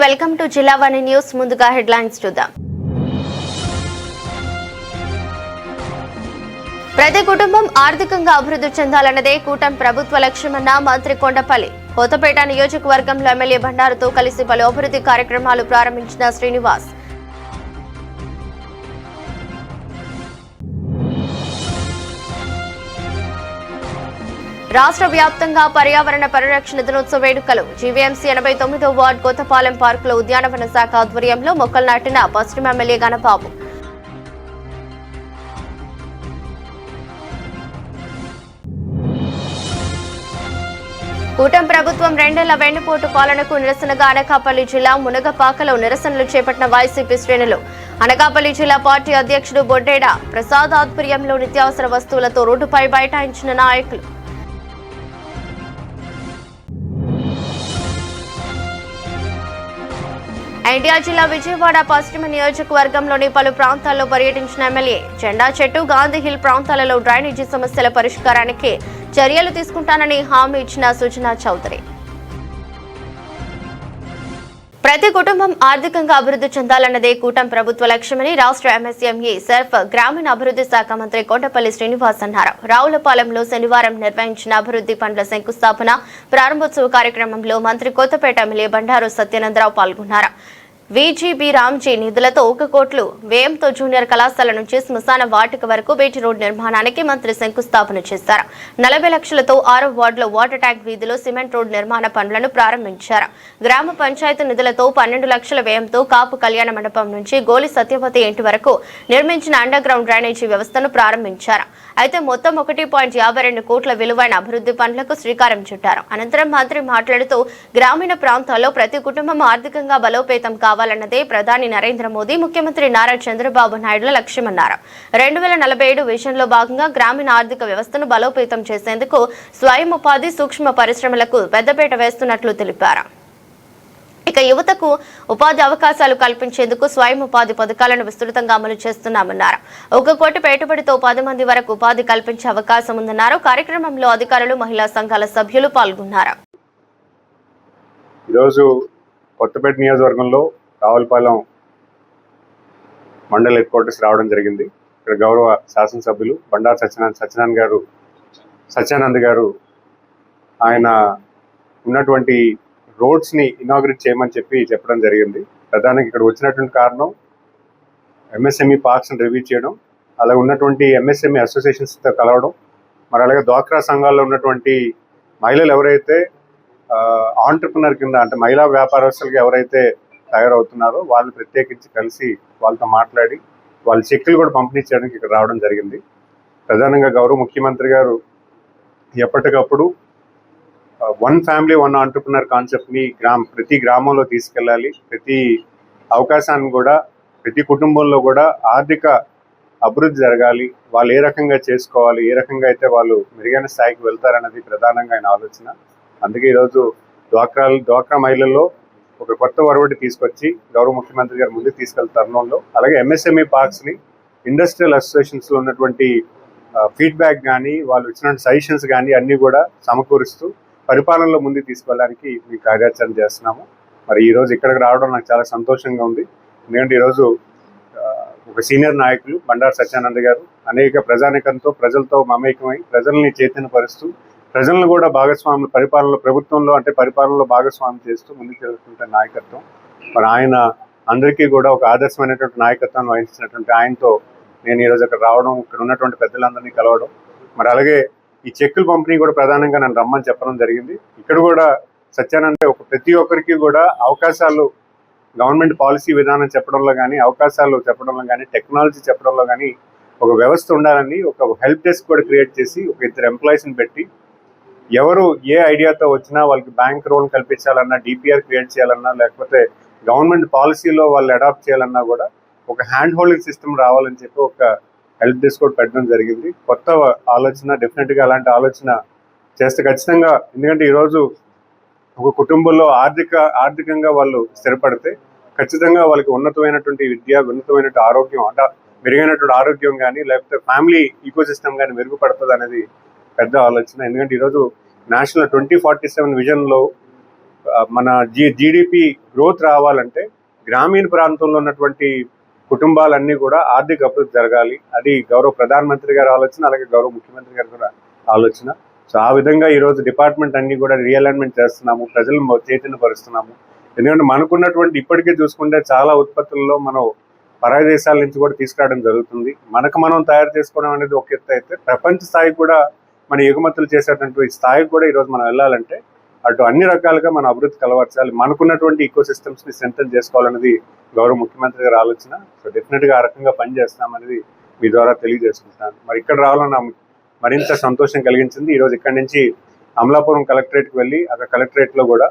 Welcome to Jillavani news. ముందుగా headlines చూద్దాం. ప్రతి కుటుంబం ఆర్థికంగా అభివృద్ధి చెందాలన్నదే కూటమి ప్రభుత్వ లక్ష్యమన్న మంత్రి కొండపల్లి. కొత్తపేట నియోజకవర్గంలో ఎమ్మెల్యే బండారుతో కలిసి పలు అభివృద్ధి కార్యక్రమాలు ప్రారంభించిన శ్రీనివాస్. రాష్ట్ర వ్యాప్తంగా పర్యావరణ పరిరక్షణ దినోత్సవ వేడుకలు. జీవీఎంసీ 89వ వార్డు కొత్తపాలెం పార్కులో ఉద్యానవన శాఖ ఆధ్వర్యంలో మొక్కలు నాటిన పశ్చిమ ఎమ్మెల్యే గణబాబు. కూటమి ప్రభుత్వం 2 ఏళ్ల వెన్నుపోటు పాలనకు నిరసనగా అనకాపల్లి జిల్లా మునగపాకలో నిరసనలు చేపట్టిన వైసీపీ శ్రేణులు. అనకాపల్లి జిల్లా పార్టీ అధ్యక్షుడు బొడ్డేడ ప్రసాద్ ఆధ్వర్యంలో నిత్యావసర వస్తువులతో రోడ్డుపై బైఠాయించిన నాయకులు. ఎన్టీఆర్ జిల్లా విజయవాడ పశ్చిమ నియోజకవర్గంలోని పలు ప్రాంతాల్లో పర్యటించిన ఎమ్మెల్యే. జెండా చెట్టు, గాంధీహిల్ ప్రాంతాలలో డ్రైనేజీ సమస్యల పరిష్కారానికి చర్యలు తీసుకుంటానని హామీ ఇచ్చిన సుజనా చౌదరి. ప్రతి కుటుంబం ఆర్థికంగా అభివృద్ధి చెందాలన్నదే కూటమి ప్రభుత్వ లక్ష్యమని రాష్ట్ర ఎంఎస్ఎంఈ సర్ఫ్ గ్రామీణ అభివృద్ధి శాఖ మంత్రి కొండపల్లి శ్రీనివాస్ అన్నారు. రావులపాలెంలో శనివారం నిర్వహించిన అభివృద్ధి పనుల శంకుస్థాపన ప్రారంభోత్సవ కార్యక్రమంలో మంత్రి కొత్తపేట ఎమ్మెల్యే బండారు సత్యానందరావు పాల్గొన్నారు. వీజీబీ రామ్జీ నిధులతో 1 కోట్లు వ్యయంతో జూనియర్ కళాశాల నుంచి శ్మశాన వాటిక వరకు బీటీ రోడ్ నిర్మాణానికి మంత్రి శంకుస్థాపన చేశారు. 40 లక్షలతో 6వ వార్డులో వాటర్ ట్యాంక్ వీధిలో సిమెంట్ రోడ్ నిర్మాణ పనులను ప్రారంభించారు. గ్రామ పంచాయతీ నిధులతో 12 లక్షల వ్యయంతో కాపు కళ్యాణ మండపం నుంచి గోలి సత్యవతి ఇంటి వరకు నిర్మించిన అండర్ గ్రౌండ్ డ్రైనేజీ వ్యవస్థను ప్రారంభించారు. అయితే మొత్తం 1.52 కోట్ల విలువైన అభివృద్ధి పనులకు శ్రీకారం చుట్టారు. అనంతరం మంత్రి మాట్లాడుతూ గ్రామీణ ప్రాంతాల్లో ప్రతి కుటుంబం ఆర్థికంగా బలోపేతం కావాలన్నదే ప్రధాని నరేంద్ర మోదీ, ముఖ్యమంత్రి నారా చంద్రబాబు నాయుడుల లక్ష్యమన్నారు. 2047 విజన్లో భాగంగా గ్రామీణ ఆర్థిక వ్యవస్థను బలోపేతం చేసేందుకు స్వయం ఉపాధి, సూక్ష్మ పరిశ్రమలకు పెద్దపీట వేస్తున్నట్లు తెలిపారు. ఇక యువతకు ఉపాధి అవకాశాలు కల్పించేందుకు స్వయం ఉపాధి పథకాలను విస్తృతంగా అమలు చేస్తున్నామన్నారు. 1 కోటి పెట్టుబడితో 10 మంది వరకు ఉపాధి కల్పించే అవకాశం ఉందన్నారు. కార్యక్రమంలో అధికారులు, మహిళా సంఘాల సభ్యులు పాల్గొన్నారు. ఈరోజు కొత్తపేట నియోజకవర్గంలో రావులపాలెం మండల హెడ్ క్వార్టర్స్ రావడం జరిగింది. ఇక్కడ గౌరవ శాసనసభ్యులు బండారు సత్యానంద్ గారు ఆయన ఉన్నటువంటి రోడ్స్ని ఇనాగ్రేట్ చేయమని చెప్పడం జరిగింది. ప్రధానంగా ఇక్కడ వచ్చినటువంటి కారణం ఎంఎస్ఎంఈ పార్క్స్ని రివ్యూ చేయడం, అలాగే ఉన్నటువంటి ఎంఎస్ఎంఈ అసోసియేషన్స్తో కలవడం, మరి అలాగే డ్వాక్రా సంఘాల్లో ఉన్నటువంటి మహిళలు ఎవరైతే ఆంటర్ప్రినర్ కింద అంటే మహిళా వ్యాపారస్తులుగా ఎవరైతే తయారవుతున్నారో వాళ్ళు ప్రత్యేకించి కలిసి వాళ్ళతో మాట్లాడి వాళ్ళ చెక్కులు కూడా పంపిణీ చేయడానికి ఇక్కడ రావడం జరిగింది. ప్రధానంగా గౌరవ ముఖ్యమంత్రి గారు ఎప్పటికప్పుడు 1 ఫ్యామిలీ 1 ఆంటర్ప్రినర్ కాన్సెప్ట్ని ప్రతి గ్రామంలో తీసుకెళ్ళాలి. ప్రతి అవకాశాన్ని కూడా ప్రతి కుటుంబంలో కూడా ఆర్థిక అభివృద్ధి జరగాలి, వాళ్ళు ఏ రకంగా చేసుకోవాలి, ఏ రకంగా అయితే వాళ్ళు మెరుగైన స్థాయికి వెళ్తారన్నది ప్రధానంగా ఆయన ఆలోచన. అందుకే ఈరోజు డ్వాక్రా మహిళల్లో ఒక కొత్త ఒరవడి తీసుకొచ్చి గౌరవ ముఖ్యమంత్రి గారు ముందుకు తీసుకెళ్తారు తరుణంలో, అలాగే ఎంఎస్ఎంఈ పార్క్స్ని ఇండస్ట్రియల్ అసోసియేషన్స్లో ఉన్నటువంటి ఫీడ్బ్యాక్ కానీ వాళ్ళు ఇచ్చిన సజెషన్స్ కానీ అన్నీ కూడా సమకూరుస్తూ పరిపాలనలో ముందుకు తీసుకెళ్ళడానికి మేము కార్యాచరణ చేస్తున్నాము. మరి ఈరోజు ఇక్కడికి రావడం నాకు చాలా సంతోషంగా ఉంది. ఎందుకంటే ఈరోజు ఒక సీనియర్ నాయకులు బండారు సత్యానంద్ గారు అనేక ప్రజానికంతో ప్రజలతో మమేకమై ప్రజల్ని చైతన్యపరుస్తూ ప్రజలను కూడా పరిపాలనలో భాగస్వామ్యం చేస్తూ ముందుకు వెళ్తుంటే నాయకత్వం. మరి ఆయన అందరికీ కూడా ఒక ఆదర్శమైనటువంటి నాయకత్వాన్ని వహించినటువంటి ఆయనతో నేను ఈరోజు ఇక్కడ రావడం, ఇక్కడ ఉన్నటువంటి పెద్దలందరినీ కలవడం, మరి అలాగే ఈ చెక్కుల పంపిణీ కూడా ప్రధానంగా నన్ను రమ్మని చెప్పడం జరిగింది. ఇక్కడ కూడా సత్యానంద ప్రతి ఒక్కరికి కూడా అవకాశాలు గవర్నమెంట్ పాలసీ విధానం చెప్పడంలో కానీ, అవకాశాలు చెప్పడంలో కానీ, టెక్నాలజీ చెప్పడంలో కానీ ఒక వ్యవస్థ ఉండాలని ఒక హెల్ప్ డెస్క్ కూడా క్రియేట్ చేసి ఒక 2 ఎంప్లాయీస్ని పెట్టి ఎవరు ఏ ఐడియాతో వచ్చినా వాళ్ళకి బ్యాంక్ రోల్ కల్పించాలన్నా, డిపిఆర్ క్రియేట్ చేయాలన్నా, లేకపోతే గవర్నమెంట్ పాలసీలో వాళ్ళు అడాప్ట్ చేయాలన్నా కూడా ఒక హ్యాండ్ హోల్డింగ్ సిస్టమ్ రావాలని చెప్పి ఒక హెల్ప్ డెస్క్ కూడా పెట్టడం జరిగింది. కొత్త ఆలోచన, డెఫినెట్గా అలాంటి ఆలోచన చేస్తే ఖచ్చితంగా, ఎందుకంటే ఈరోజు ఒక కుటుంబంలో ఆర్థికంగా వాళ్ళు స్థిరపడితే ఖచ్చితంగా వాళ్ళకి ఉన్నతమైనటువంటి విద్య, ఉన్నతమైనటువంటి ఆరోగ్యం, అంటే మెరుగైనటువంటి ఆరోగ్యం కానీ లేకపోతే ఫ్యామిలీ ఈకోసిస్టమ్ కానీ మెరుగుపడుతుంది అనేది పెద్ద ఆలోచన. ఎందుకంటే ఈరోజు నేషనల్ 2047 విజన్లో మన జీడిపి గ్రోత్ రావాలంటే గ్రామీణ ప్రాంతంలో ఉన్నటువంటి కుటుంబాలన్నీ కూడా ఆర్థిక అభివృద్ధి జరగాలి. అది గౌరవ ప్రధానమంత్రి గారి ఆలోచన, అలాగే గౌరవ ముఖ్యమంత్రి గారి కూడా ఆలోచన. సో ఆ విధంగా ఈరోజు డిపార్ట్మెంట్ అన్ని కూడా రీఅలైన్మెంట్ చేస్తున్నాము, ప్రజలను చైతన్యపరుస్తున్నాము. ఎందుకంటే మనకున్నటువంటి ఇప్పటికే చూసుకుంటే చాలా ఉత్పత్తుల్లో మనం పరాయి దేశాల నుంచి కూడా తీసుకురావడం జరుగుతుంది. మనకు మనం తయారు చేసుకోవడం అనేది ఒక ఎత్తు అయితే, ప్రపంచ స్థాయికి కూడా మన ఎగుమతులు చేసేటువంటి స్థాయికి కూడా ఈరోజు మనం వెళ్ళాలంటే అటు అన్ని రకాలుగా మన అభివృద్ధి కలవర్చాలి. మనకున్నటువంటి ఈకో సిస్టమ్స్ని స్ట్రెంథెన్ చేసుకోవాలనేది గౌరవ ముఖ్యమంత్రి గారి ఆలోచన. సో డెఫినెట్గా ఆ రకంగా పనిచేస్తామనేది మీ ద్వారా తెలియజేసుకుంటున్నాను. మరి ఇక్కడ రావాలని మరింత సంతోషం కలిగించింది. ఈరోజు ఇక్కడి నుంచి అమలాపురం కలెక్టరేట్కి వెళ్ళి అక్కడ కలెక్టరేట్లో కూడా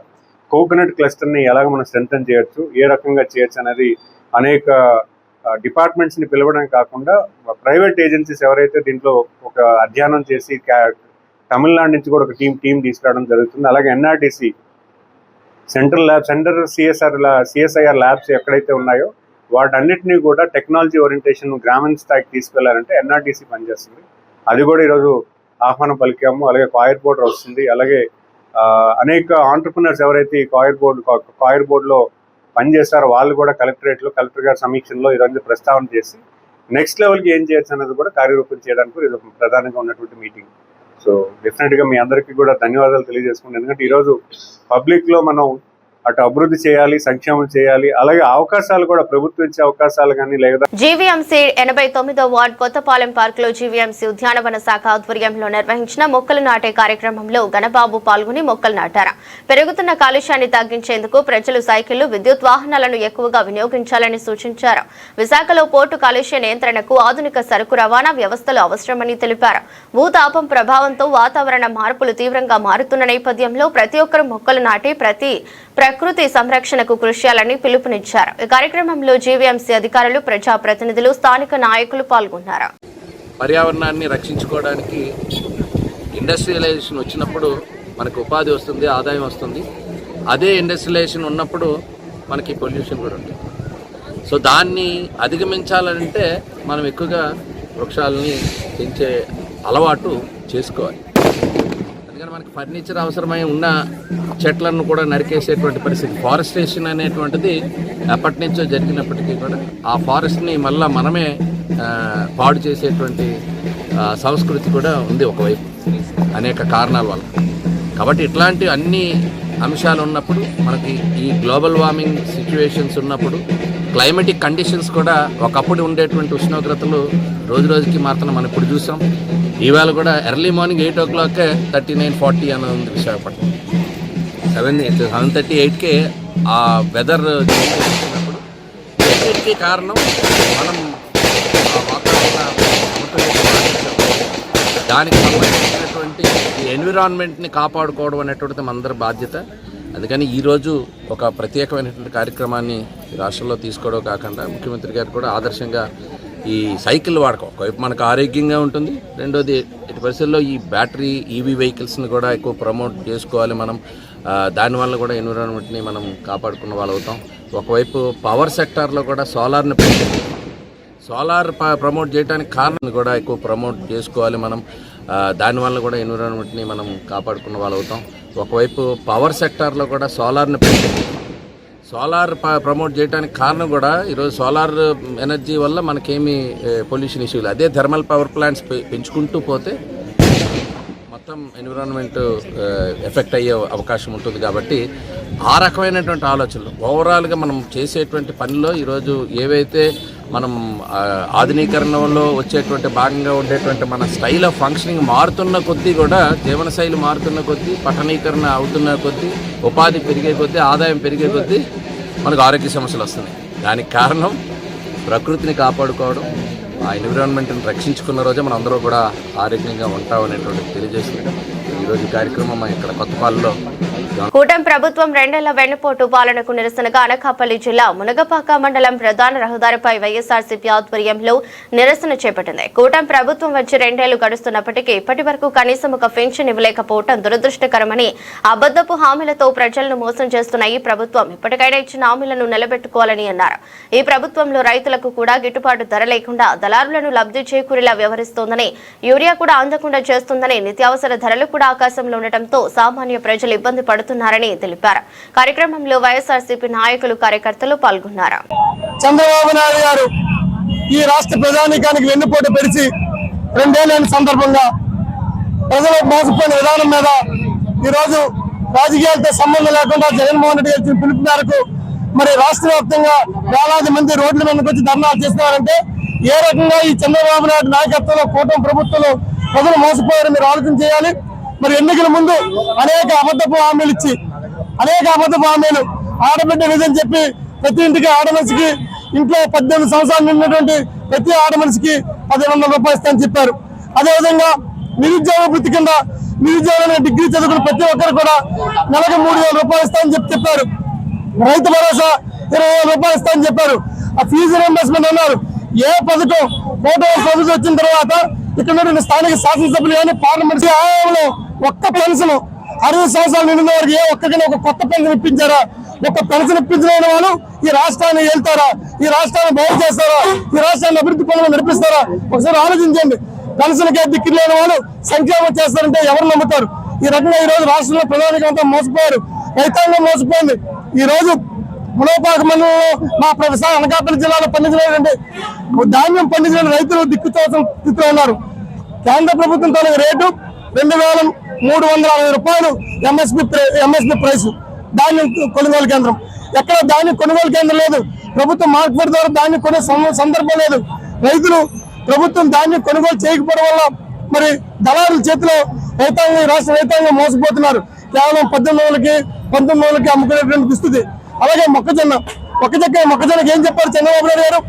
కోకోనట్ క్లస్టర్ని ఎలాగ మనం స్ట్రెంథెన్ చేయొచ్చు, ఏ రకంగా చేయొచ్చు అనేది అనేక డిపార్ట్మెంట్స్ని పిలవడం కాకుండా ప్రైవేట్ ఏజెన్సీస్ ఎవరైతే దీంట్లో ఒక అధ్యయనం చేసి తమిళనాడు నుంచి కూడా ఒక టీం తీసుకురావడం జరుగుతుంది. అలాగే ఎన్ఆర్టీసీ సెంటర్ సిఎస్ఐఆర్ ల్యాబ్స్ ఎక్కడైతే ఉన్నాయో వాటన్నిటినీ కూడా టెక్నాలజీ ఓరియంటేషన్ గ్రామీణ స్థాయికి తీసుకెళ్లాలంటే ఎన్ఆర్టీసీ పనిచేస్తుంది. అది కూడా ఈరోజు ఆహ్వానం పలికాము. అలాగే కాయర్ బోర్డర్ వస్తుంది. అలాగే అనేక ఆంటర్ప్రినర్స్ ఎవరైతే ఈ కాయర్ బోర్డులో పనిచేస్తారో వాళ్ళు కూడా కలెక్టర్ గారి సమీక్షలో ఈరోజు ప్రస్తావన చేసి నెక్స్ట్ లెవెల్కి ఏం చేయొచ్చు అనేది కూడా కార్యరూపం చేయడానికి ఇది ప్రధానంగా ఉన్నటువంటి మీటింగ్. సో డెఫినెట్గా మీ అందరికీ కూడా ధన్యవాదాలు తెలియజేసుకుంటాను. ఎందుకంటే ఈరోజు పబ్లిక్లో మనం అటు అభివృద్ధి చేయాలి, సంక్షేమం చేయాలి, అలాగే అవకాశాలు కూడా ప్రభుత్వం ఇచ్చే అవకాశాలు కానీ లేదా జీవీఎంసీ 89వ వార్డ్ కొత్తపాలెం పార్క్ లో జీవీఎంసీ ఉద్యానవన శాఖ ఆధ్వర్యంలో నిర్వహించిన మొక్కలు నాటే కార్యక్రమంలో గణబాబు పాల్గొని మొక్కలు నాటారు. పెరుగుతున్న కాలుష్యాన్ని తగ్గించేందుకు ప్రజలు సైకిళ్లు, విద్యుత్ వాహనాలను ఎక్కువగా వినియోగించాలని సూచించారు. విశాఖలో పోర్టు కాలుష్య నియంత్రణకు ఆధునిక సరుకు రవాణా వ్యవస్థలు అవసరమని తెలిపారు. భూతాపం ప్రభావంతో వాతావరణ మార్పులు తీవ్రంగా మారుతున్న నేపథ్యంలో ప్రతి ఒక్కరూ మొక్కలు నాటి ప్రకృతి సంరక్షణకు కృషి చేయాలని పిలుపునిచ్చారు. ఈ కార్యక్రమంలో జీవీఎంసీ అధికారులు, ప్రజాప్రతినిధులు, స్థానిక నాయకులు పాల్గొన్నారు. పర్యావరణాన్ని రక్షించుకోవడానికి ఇండస్ట్రియలైజేషన్ వచ్చినప్పుడు మనకు ఉపాధి వస్తుంది, ఆదాయం వస్తుంది. అదే ఇండస్ట్రియలైజేషన్ ఉన్నప్పుడు మనకి పొల్యూషన్ కూడా ఉంటుంది. సో దాన్ని అధిగమించాలంటే మనం ఎక్కువగా వృక్షాలని పెంచే అలవాటు చేసుకోవాలి. మనకి ఫర్నిచర్ అవసరమై ఉన్న చెట్లను కూడా నరికేసేటువంటి పరిస్థితి, ఫారెస్టేషన్ అనేటువంటిది ఎప్పటి నుంచో జరిగినప్పటికీ కూడా ఆ ఫారెస్ట్ని మళ్ళీ మనమే పాడు చేసేటువంటి సంస్కృతి కూడా ఉంది ఒకవైపు, అనేక కారణాల వల్ల. కాబట్టి ఇట్లాంటి అన్ని అంశాలు ఉన్నప్పుడు, మనకి ఈ గ్లోబల్ వార్మింగ్ సిచ్యువేషన్స్ ఉన్నప్పుడు, క్లైమేటిక్ కండిషన్స్ కూడా ఒకప్పుడు ఉండేటువంటి ఉష్ణోగ్రతలు రోజు రోజుకి మాత్రం మనం ఇప్పుడు చూసాం. ఈవేళ కూడా ఎర్లీ మార్నింగ్ 8 o'clock 39-40 అని ఉంది విశాఖపట్నం. 7:38కే ఆ వెదర్ చేసినప్పుడు అన్నిటికీ కారణం మనం దానికి సంబంధించినటువంటి ఈ ఎన్విరాన్మెంట్ని కాపాడుకోవడం అనేటువంటిది మనందరి బాధ్యత. అందుకని ఈరోజు ఒక ప్రత్యేకమైనటువంటి కార్యక్రమాన్ని రాష్ట్రంలో తీసుకోవడం కాకుండా ముఖ్యమంత్రి గారు కూడా ఆదర్శంగా ఈ సైకిల్ వాడకం ఒకవైపు మనకు ఆరోగ్యంగా ఉంటుంది, రెండోది ఇటు పరిస్థితుల్లో ఈ బ్యాటరీ ఈవీ వెహికల్స్ని కూడా ఎక్కువ ప్రమోట్ చేసుకోవాలి మనం. దానివల్ల కూడా ఎన్విరాన్మెంట్ని మనం కాపాడుకున్న వాళ్ళు అవుతాం. ఒకవైపు పవర్ సెక్టార్లో కూడా సోలార్ ప్రమోట్ చేయడానికి కారణం కూడా ఎక్కువ ప్రమోట్ చేసుకోవాలి మనం. దానివల్ల కూడా ఎన్విరాన్మెంట్ని మనం కాపాడుకున్న వాళ్ళు అవుతాం. ఒకవైపు పవర్ సెక్టార్లో కూడా సోలార్ ప్రమోట్ చేయడానికి కారణం కూడా ఈరోజు సోలార్ ఎనర్జీ వల్ల మనకేమీ పొల్యూషన్ ఇష్యూలు. అదే థర్మల్ పవర్ ప్లాంట్స్ పెంచుకుంటూ పోతే మొత్తం ఎన్విరాన్మెంట్ ఎఫెక్ట్ అయ్యే అవకాశం ఉంటుంది. కాబట్టి ఆ రకమైనటువంటి ఆలోచనలు ఓవరాల్గా మనం చేసేటువంటి పనిలో ఈరోజు ఏవైతే మనం ఆధునీకరణలో వచ్చేటువంటి భాగంగా ఉండేటువంటి మన స్టైల్ ఆఫ్ ఫంక్షనింగ్ మారుతున్న కొద్దీ కూడా, జీవనశైలి మారుతున్న కొద్దీ, పట్టణీకరణ అవుతున్న కొద్దీ, ఉపాధి పెరిగే కొద్దీ, ఆదాయం పెరిగే కొద్దీ మనకు ఆరోగ్య సమస్యలు వస్తున్నాయి. దానికి కారణం ప్రకృతిని కాపాడుకోవడం, ఆ ఎన్విరాన్మెంట్ని రక్షించుకున్న రోజే మనం అందరూ కూడా ఆరోగ్యంగా ఉంటామనేటువంటి తెలియజేస్తుంది ఈరోజు కార్యక్రమం ఇక్కడ కొత్తపాలలో. కూటమి ప్రభుత్వం 2 ఏళ్ల వెన్నుపోటు పాలనకు నిరసనగా అనకాపల్లి జిల్లా మునగపాక మండలం ప్రధాన రహదారిపై వైఎస్ఆర్సీపీ ఆధ్వర్యంలో నిరసన చేపట్టింది. కూటమి ప్రభుత్వం వచ్చి 2 ఏళ్లు గడుస్తున్నప్పటికీ ఇప్పటి వరకు కనీసం ఒక పెన్షన్ ఇవ్వలేకపోవడం దురదృష్టకరమని, అబద్ధపు హామీలతో ప్రజలను మోసం చేస్తున్న ఈ ప్రభుత్వం ఇప్పటికైనా ఇచ్చిన హామీలను నిలబెట్టుకోవాలని అన్నారు. ఈ ప్రభుత్వంలో రైతులకు కూడా గిట్టుబాటు ధర లేకుండా దళారులను లబ్ధి చేకూరేలా వ్యవహరిస్తోందని, యూరియా కూడా అందకుండా చేస్తుందని, నిత్యావసర ధరలు కూడా ఆకాశంలో ఉండటంతో సామాన్య ప్రజలు ఇబ్బంది పడుతున్నారు పడుతున్నారని తెలిపారు. కార్యక్రమంలో వైఎస్ఆర్సీపీ నాయకులు కార్యకర్తలు పాల్గొన్నారు. చంద్రబాబు నాయుడు గారు ఈ రాష్ట్ర ప్రజానీకానికి వెన్నుపోటు పెరిచి 2 ఏళ్ల సందర్భంగా ప్రజలు మోసపోయిన విధానం మీద ఈరోజు రాజకీయాలతో సంబంధం లేకుండా జగన్మోహన్ రెడ్డి గారి పిలుపు మేరకు మరి రాష్ట్ర వ్యాప్తంగా వేలాది మంది రోడ్ల మీదకి వచ్చి ధర్నాలు చేస్తున్నారంటే ఏ రకంగా ఈ చంద్రబాబు నాయుడు నాయకత్వంలో కూటమి ప్రభుత్వంలో ప్రజలు మోసపోయారని మీరు ఆలోచన చేయాలి. మరి ఎన్నికల ముందు అనేక అబద్ధపు హామీలు ఆడబిడ్డ నిధని చెప్పి ప్రతి ఇంటికి ఆడమనిషికి ఇంట్లో 18 సంవత్సరాలు నిండినటువంటి ప్రతి ఆడమనిషికి 1,100 రూపాయలు ఇస్తామని చెప్పారు. అదేవిధంగా నిరుద్యోగ వృత్తి కింద నిరుద్యోగ డిగ్రీ చదువుకున్న ప్రతి ఒక్కరు కూడా నెలకు 3,000 రూపాయలు ఇస్తామని చెప్పారు. రైతు భరోసా 20,000 రూపాయలు ఇస్తామని చెప్పారు. ఆ ఫీజు రియంబర్స్మెంట్ అన్నారు. ఏ పథకం ప్రభుత్వం వచ్చిన తర్వాత ఇక్కడ స్థానిక శాసనసభ్యులు కానీ పార్లమెంట్ హయాంలో ఒక్క పెన్షన్ 60 సంవత్సరాలు నిండిన వారికి ఏ ఒక్కరికైనా ఒక కొత్త పెన్షన్ ఇప్పించారా? ఒక పెన్షన్ ఇప్పించిన వాళ్ళు ఈ రాష్ట్రాన్ని వెళ్తారా? ఈ రాష్ట్రాన్ని బాగు చేస్తారా? ఈ రాష్ట్రాన్ని అభివృద్ధి పనులు నడిపిస్తారా? ఒకసారి ఆలోచించండి. పెన్షన్కే దిక్కు లేని వాళ్ళు సంక్షేమం చేస్తారంటే ఎవరు నమ్ముతారు? ఈ రకంగా ఈ రోజు రాష్ట్రంలో ప్రధానికంతా మోసపోయారు, రైతాంగం మోసపోయింది. ఈ రోజు మునోపాక మండలంలో మా ప్రొఫెసర్ అనకాపల్లి జిల్లాలో పండించినటువంటి ధాన్యం పండించిన రైతులు దిక్కుతోసిన స్థితిలో ఉన్నారు. కేంద్ర ప్రభుత్వం తన రేటు 2,360 రూపాయలు ఎంఎస్పీ ప్రైస్ ధాన్యం కొనుగోలు కేంద్రం. ఎక్కడ ధాన్యం కొనుగోలు కేంద్రం లేదు. ప్రభుత్వం మార్కెట్ ద్వారా ధాన్యం కొనే సందర్భం లేదు. రైతులు ప్రభుత్వం ధాన్యం కొనుగోలు చేయకపోవడం వల్ల మరి దళారుల చేతిలో రాష్ట్ర రైతాంగం మోసపోతున్నారు. కేవలం 18 19 అమ్ముకునేటువంటి దుస్థితి. అలాగే మొక్కజొన్నకి ఏం చెప్పారు చంద్రబాబు నాయుడు గారు?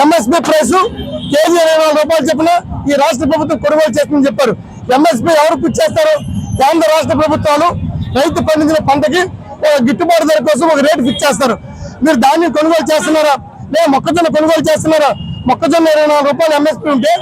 ఎంఎస్పీ ప్రైస్ కేజీ 24 రూపాయలు చెప్పిన ఈ రాష్ట్ర ప్రభుత్వం కొనుగోలు చేస్తుందని చెప్పారు. ఎంఎస్పీ ఎవరు పిచ్చేస్తారు? కేంద్ర రాష్ట్ర ప్రభుత్వాలు రైతు పండించిన పంటకి గిట్టుబాటు ధర కోసం ఒక రేటు ఫిక్స్ చేస్తారు. మీరు ధాన్యం కొనుగోలు చేస్తున్నారా? లేదా మొక్కజొన్న కొనుగోలు చేస్తున్నారా? మొక్కజొన్న 24 రూపాయలు ఎంఎస్పీ ఉంటే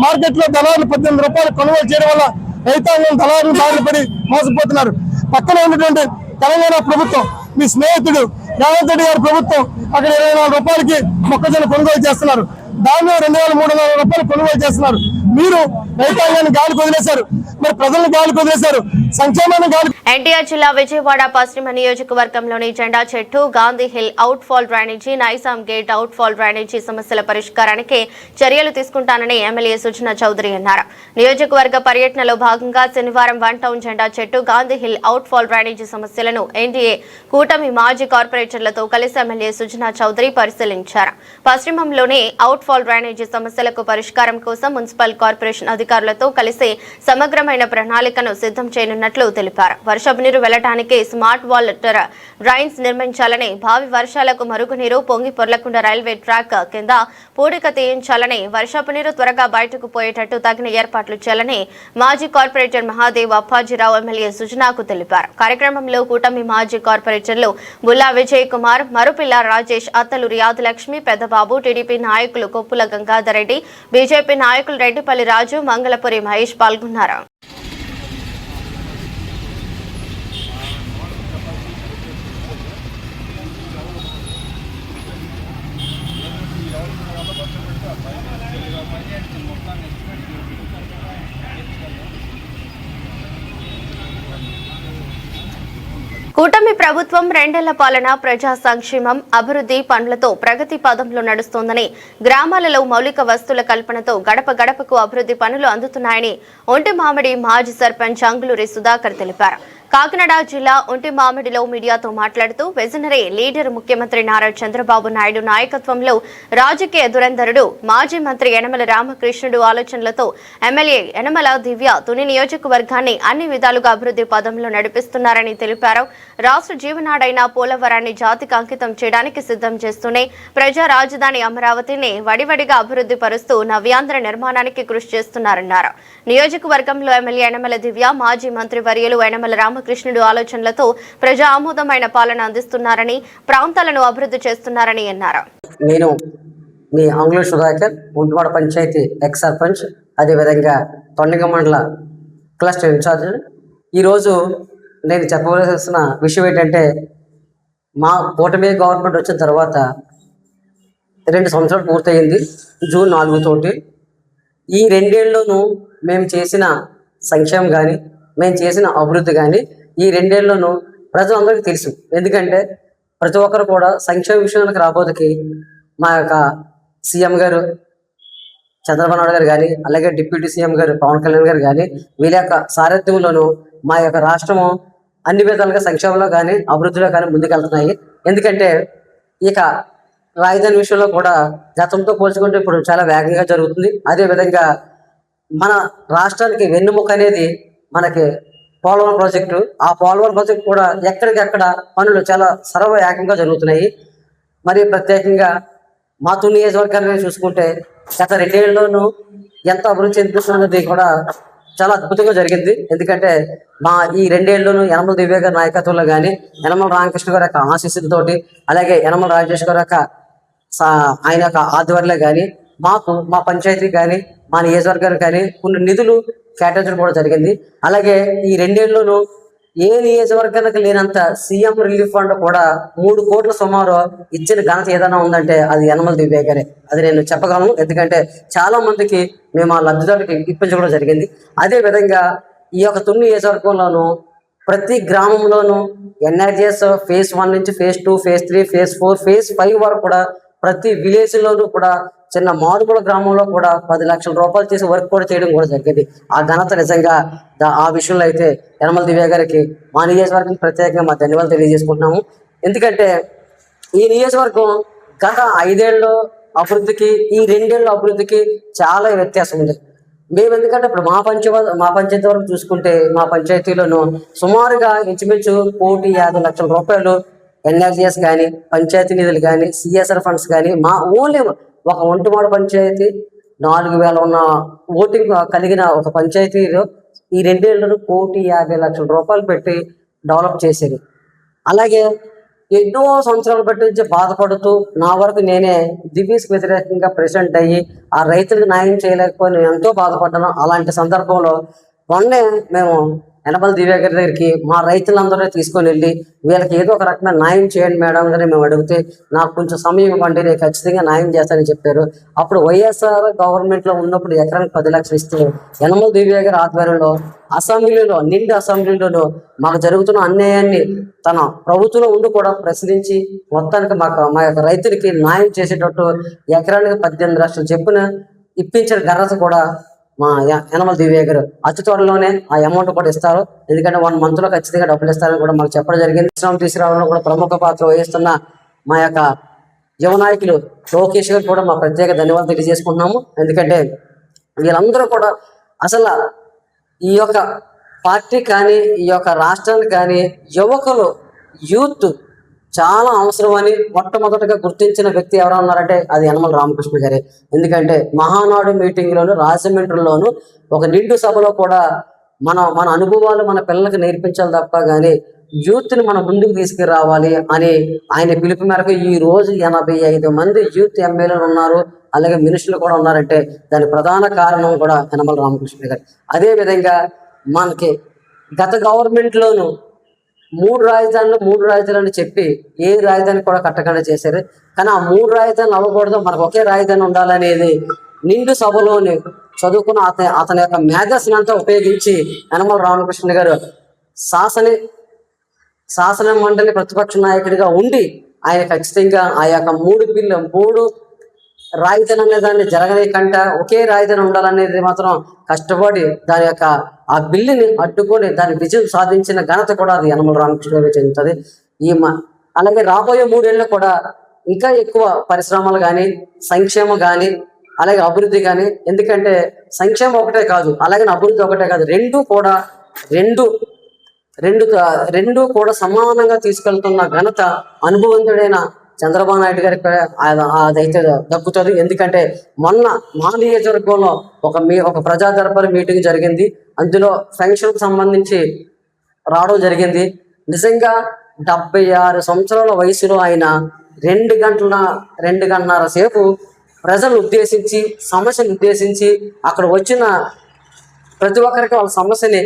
మార్కెట్లో దళారులు 18 రూపాయలు కొనుగోలు చేయడం వల్ల రైతాంగం దళారులు బారిన పడి మోసపోతున్నారు. పక్కన ఉన్నటువంటి తెలంగాణ ప్రభుత్వం, మీ స్నేహితుడు రేవంత్ రెడ్డి గారి ప్రభుత్వం అక్కడ 24 రూపాయలకి మొక్కజొన్న కొనుగోలు చేస్తున్నారు. ధాన్యం 2,300 రూపాయలు కొనుగోలు చేస్తున్నారు. మీరు రైతాంగాన్ని గాలికి వదిలేశారు, మరి ప్రజలను గాలికి వదిలేశారు, సంక్షేమాన్ని గాలి. ఎన్టీఆర్ జిల్లా విజయవాడ పశ్చిమ నియోజకవర్గంలోని జెండా చెట్టు, Gandhi hill out fall drainage, Nizam gate out fall drainage సమస్యల పరిష్కారానికి చర్యలు తీసుకుంటానని ఎమ్మెల్యే సుజనా చౌదరి అన్నారు. నియోజకవర్గ పర్యటనలో భాగంగా శనివారం 1 టౌన్ జెండా చెట్టు, Gandhi hill out fall drainage సమస్యలను ఎన్డీఏ కూటమి మాజీ కార్పొరేటర్లతో కలిసి ఎమ్మెల్యే సుజనా చౌదరి పరిశీలించారు. పశ్చిమంలోని అవుట్ ఫాల్ డ్రైనేజీ సమస్యలకు పరిష్కారం కోసం మున్సిపల్ కార్పొరేషన్ అధికారులతో కలిసి సమగ్రమైన ప్రణాళికను సిద్ధం చేయనున్నట్లు తెలిపారు. వర్షపు నీరు వెళ్లడానికి స్మార్ట్ వాటర్ డ్రైన్స్ నిర్మించాలని, భావి వర్షాలకు మరుగునీరు పొంగి పొర్లకుండా రైల్వే ట్రాక్ కింద పూడిక తీయించాలని, వర్షపు నీరు త్వరగా బయటకు పోయేటట్టు తగిన ఏర్పాట్లు చేయాలని మాజీ కార్పొరేటర్ మహాదేవ్ అప్పాజీరావు ఎమ్మెల్యే సుజనాకు తెలిపారు. కార్యక్రమంలో కూటమి మాజీ కార్పొరేటర్లు బుల్లా విజయ్ కుమార్, మరుపిల్ల రాజేష్, అత్తలూరి యాదలక్ష్మి, పెద్దబాబు, టీడీపీ నాయకులు కొప్పుల గంగాధర్ రెడ్డి, బీజేపీ నాయకులు రెడ్డిపల్లి రాజు, మంగళపురి మహేష్ పాల్గొన్నారు. కూటమి ప్రభుత్వం 2 ఏళ్ల పాలన ప్రజా సంక్షేమం, అభివృద్ధి పనులతో ప్రగతి పదంలో నడుస్తోందని, గ్రామాలలో మౌలిక వస్తువుల కల్పనతో గడప గడపకు అభివృద్ధి పనులు అందుతున్నాయని ఒంటిమామిడి మాజీ సర్పంచ్ అంగులూరి సుధాకర్ తెలిపారు. కాకినాడ జిల్లా ఒంటిమామిడిలో మీడియాతో మాట్లాడుతూ విజనరీ లీడర్ ముఖ్యమంత్రి నారా చంద్రబాబు నాయుడు నాయకత్వంలో రాజకీయ దురంధరుడు మాజీ మంత్రి యనమల రామకృష్ణుడు ఆలోచనలతో ఎమ్మెల్యే యనమల దివ్య తుని నియోజకవర్గాన్ని అన్ని విధాలుగా అభివృద్ధి పదంలో నడిపిస్తున్నారని తెలిపారు. రాష్ట్ర జీవనాడైన పోలవరాన్ని జాతికి అంకితం చేయడానికి సిద్ధం చేస్తూనే ప్రజా రాజధాని అమరావతిని వడివడిగా అభివృద్ధి పరుస్తూ నవ్యాంధ్ర నిర్మాణానికి కృషి చేస్తున్నారన్నారు. నియోజకవర్గంలో ఎమ్మెల్యే యనమల దివ్య, మాజీ మంత్రి వర్యులు యనమల రామకృష్ణుడు ఆలోచనలతో ప్రజా ఆమోదమైన పాలన అందిస్తున్నారని, ప్రాంతాలను అభివృద్ధి చేస్తున్నారని అన్నారు. నేను మీ అంగులూరి సుధాకర్, ఒంటివాడ పంచాయతీ ఎక్స్ సర్పంచ్, అదేవిధంగా తొండగ మండల క్లస్టర్ ఇన్ఛార్జ్. ఈరోజు నేను చెప్పవలసిన విషయం ఏంటంటే, మా కూటమి గవర్నమెంట్ వచ్చిన తర్వాత 2 సంవత్సరాలు పూర్తయింది జూన్ 4 తోటి. ఈ 2 ఏళ్లలోనూ మేము చేసిన సంక్షేమం కానీ, మేము చేసిన అభివృద్ధి కానీ ఈ 2 ఏళ్లను ప్రజలందరికీ తెలుసు. ఎందుకంటే ప్రతి ఒక్కరు కూడా సంక్షేమ విషయానికి రాబోతుకి మా యొక్క సీఎం గారు చంద్రబాబు నాయుడు గారు కానీ, అలాగే డిప్యూటీ సీఎం గారు పవన్ కళ్యాణ్ గారు కానీ, వీళ్ళ యొక్క సారథ్యంలోనూ మా యొక్క రాష్ట్రము అన్ని విధాలుగా సంక్షేమంలో కానీ అభివృద్ధిలో కానీ ముందుకెళ్తున్నాయి. ఎందుకంటే ఇక రాజధాని విషయంలో కూడా గతంతో పోల్చుకుంటే ఇప్పుడు చాలా వేగంగా జరుగుతుంది. అదేవిధంగా మన రాష్ట్రానికి వెన్నెముక అనేది మనకి పోలవరం ప్రాజెక్టు. ఆ పోలవరం ప్రాజెక్టు కూడా ఎక్కడికెక్కడ పనులు చాలా సర్వవేగంగా జరుగుతున్నాయి. మరి ప్రత్యేకంగా మా తుని నియోజకవర్గాన్ని చూసుకుంటే గత 2 ఏళ్లలోనూ ఎంత అభివృద్ధి చెందుతున్నది కూడా చాలా అద్భుతంగా జరిగింది. ఎందుకంటే మా ఈ 2 ఏళ్లలోనూ యనమల దివ్య గారి నాయకత్వంలో కానీ, యనమల రామకృష్ణ గారి యొక్క ఆశీస్సులతోటి, అలాగే యనమల రాజేష్ గారి యొక్క ఆయన యొక్క ఆధ్వర్యంలో కానీ, మాకు మా పంచాయతీ కానీ మా నియోజకవర్గానికి కానీ కొన్ని నిధులు కేటాయించడం కూడా జరిగింది. అలాగే ఈ 2 ఏళ్లలోనూ ఏ నియోజకవర్గానికి లేనంత సీఎం రిలీఫ్ ఫండ్ కూడా 3 కోట్ల సుమారు ఇచ్చిన ఘనత ఏదైనా ఉందంటే అది యనమల దివ్య గారే. అది నేను చెప్పగలను. ఎందుకంటే చాలా మందికి మేము ఆ లబ్ధిదారులకు ఇప్పించడం జరిగింది. అదే విధంగా ఈ యొక్క తుని నియోజకవర్గంలోనూ ప్రతి గ్రామంలోనూ ఎన్ఆర్జీఎస్ phase 1 నుంచి phase 2, phase 3, phase 4, phase 5 వరకు కూడా ప్రతి విలేజ్ లోనూ కూడా చిన్న మారుమూల గ్రామంలో కూడా 10 లక్షల రూపాయలు చేసి వర్క్ కూడా చేయడం కూడా జరిగింది. ఆ ఘనత నిజంగా ఆ విషయంలో అయితే యనమల దివ్య గారికి మా నియోజకవర్గం ప్రత్యేకంగా మా ధన్యవాదాలు తెలియజేసుకుంటున్నాము. ఎందుకంటే ఈ నియోజకవర్గం గత 5 ఏళ్ళ అభివృద్ధికి ఈ 2 ఏళ్ళ అభివృద్ధికి చాలా వ్యత్యాసం ఉంది. మేము ఎందుకంటే ఇప్పుడు మా పంచాయతీ వరకు చూసుకుంటే మా పంచాయతీలోనూ సుమారుగా ఇంచుమించు 1,50,00,000 రూపాయలు ఎన్ఆర్జీఎస్ కానీ, పంచాయతీ నిధులు కానీ, సిఎస్ఆర్ ఫండ్స్ కానీ, మా ఓన్లీ ఒక ఒంటిమాడు పంచాయతీ 4,000 ఉన్న ఓటింగ్ కలిగిన ఒక పంచాయతీలో ఈ 2 ఏళ్లను 1,50,00,000 రూపాయలు పెట్టి డెవలప్ చేశారు. అలాగే ఎన్నో సంవత్సరాలు బట్టి నుంచి బాధపడుతూ నా వరకు నేనే దివ్యస్కి వ్యతిరేకంగా ప్రెసిడెంట్ అయ్యి ఆ రైతులకు న్యాయం చేయలేకపోయి నేను ఎంతో బాధపడ్డాను. అలాంటి సందర్భంలో మొన్నే మేము యనమల దివ్య గారి దగ్గరికి మా రైతులందరూ తీసుకొని వెళ్ళి వీళ్ళకి ఏదో ఒక రకమైన న్యాయం చేయండి మేడం గారు మేము అడిగితే నాకు కొంచెం సమయం ఇవ్వండి నేను ఖచ్చితంగా న్యాయం చేస్తానని చెప్పారు. అప్పుడు వైఎస్ఆర్ గవర్నమెంట్లో ఉన్నప్పుడు ఎకరానికి 10 లక్షలు ఇస్తే యనమల దివ్య గారి ఆధ్వర్యంలో నిండు అసెంబ్లీలోనూ మాకు జరుగుతున్న అన్యాయాన్ని తన ప్రభుత్వంలో ఉండి కూడా ప్రశ్నించి మొత్తానికి మా యొక్క రైతులకి న్యాయం చేసేటట్టు ఎకరానికి 18 లక్షలు చెప్పున ఇప్పించిన ఘనత కూడా మా యనమల దివ్య గారు అతి త్వరలోనే ఆ అమౌంట్ కూడా ఇస్తారు. ఎందుకంటే 1 month లో ఖచ్చితంగా డబ్బులు ఇస్తారని కూడా మాకు చెప్పడం జరిగింది. తీసుకురావడంలో కూడా ప్రముఖ పాత్ర వహిస్తున్న మా యొక్క యువ నాయకులు లోకేష్ గారు కూడా మా ప్రత్యేక ధన్యవాదాలు తెలియజేసుకుంటున్నాము. ఎందుకంటే వీళ్ళందరూ కూడా అసలు ఈ యొక్క పార్టీ కానీ ఈ యొక్క రాష్ట్రానికి కానీ యువకులు యూత్ చాలా అవసరమని మొట్టమొదటిగా గుర్తించిన వ్యక్తి ఎవరు ఉన్నారంటే అది యనమల రామకృష్ణ గారే. ఎందుకంటే మహానాడు మీటింగ్లోను రాజమండ్రిలోను ఒక నిండు సభలో కూడా మన అనుభవాలు మన పిల్లలకు నేర్పించాలి తప్ప కానీ యూత్ని మనం ముందుకు తీసుకురావాలి అని ఆయన పిలుపు మేరకు ఈ రోజు 85 మంది యూత్ ఎమ్మెల్యేలు ఉన్నారు. అలాగే మినిస్టర్లు కూడా ఉన్నారంటే దానికి ప్రధాన కారణం కూడా యనమల రామకృష్ణ గారు. అదేవిధంగా మనకి గత గవర్నమెంట్లోను 3 రాజధానులు అని చెప్పి ఏ రాజధాని కూడా కట్టకుండా చేశారు. కానీ ఆ 3 రాజధానులు అవ్వకూడదు, మనకు ఒకే రాజధాని ఉండాలనేది నిండు సభలోని చదువుకున్న అతని యొక్క మేధస్సును అంతా ఉపయోగించి యనమల రామకృష్ణ గారు శాసన మండలి ప్రతిపక్ష నాయకుడిగా ఉండి ఆయన ఖచ్చితంగా ఆ యొక్క 3 రాజధాని అనే దాన్ని జరగలేకుండా ఒకే రాజధాని ఉండాలనేది మాత్రం కష్టపడి దాని యొక్క ఆ బిల్లుని అడ్డుకొని దాని విజయం సాధించిన ఘనత కూడా అది యనమల రామకృష్ణ చెందుతుంది. అలాగే రాబోయే 3 ఏళ్ళు కూడా ఇంకా ఎక్కువ పరిశ్రమలు కానీ సంక్షేమం కానీ అలాగే అభివృద్ధి కానీ, ఎందుకంటే సంక్షేమం ఒకటే కాదు అలాగే అభివృద్ధి ఒకటే కాదు, రెండు కూడా సమానంగా తీసుకెళ్తున్న ఘనత అనుభవంతుడైన చంద్రబాబు నాయుడు గారికి అదైతే దక్కుతుంది. ఎందుకంటే మొన్న మా నియోజకవర్గంలో ఒక ప్రజా దర్బారు మీటింగ్ జరిగింది. అందులో పెన్షన్కు సంబంధించి రావడం జరిగింది. నిజంగా 76 సంవత్సరాల వయసులో ఆయన 2 గంటలన్నర సేపు ప్రజలను ఉద్దేశించి సమస్యను ఉద్దేశించి అక్కడ వచ్చిన ప్రతి ఒక్కరికి వాళ్ళ సమస్యని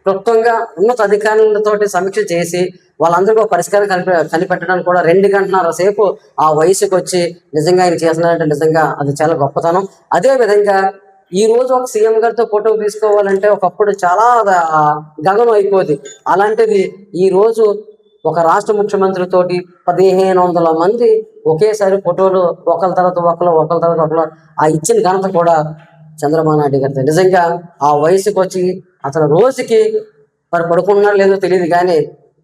క్లుప్తంగా ఉన్నత అధికారులతో సమీక్ష చేసి వాళ్ళందరికీ పరిష్కారం కనిపెట్టడానికి కూడా 2 గంటలన్నర సేపు ఆ వయసుకు వచ్చి నిజంగా ఆయన చేస్తున్నారంటే నిజంగా అది చాలా గొప్పతనం. అదేవిధంగా ఈ రోజు ఒక సీఎం గారితో ఫోటో తీసుకోవాలంటే ఒకప్పుడు చాలా గగనం అయిపోద్ది. అలాంటిది ఈ రోజు ఒక రాష్ట్ర ముఖ్యమంత్రితోటి 1500 మంది ఒకేసారి ఫోటోలు ఒకరి తర్వాత ఒకరు ఆ ఇచ్చిన ఘనత కూడా చంద్రబాబు నాయుడు గారితో. నిజంగా ఆ వయసుకి వచ్చి అతను రోజుకి మరి పడుకున్నారో లేదో తెలియదు, కానీ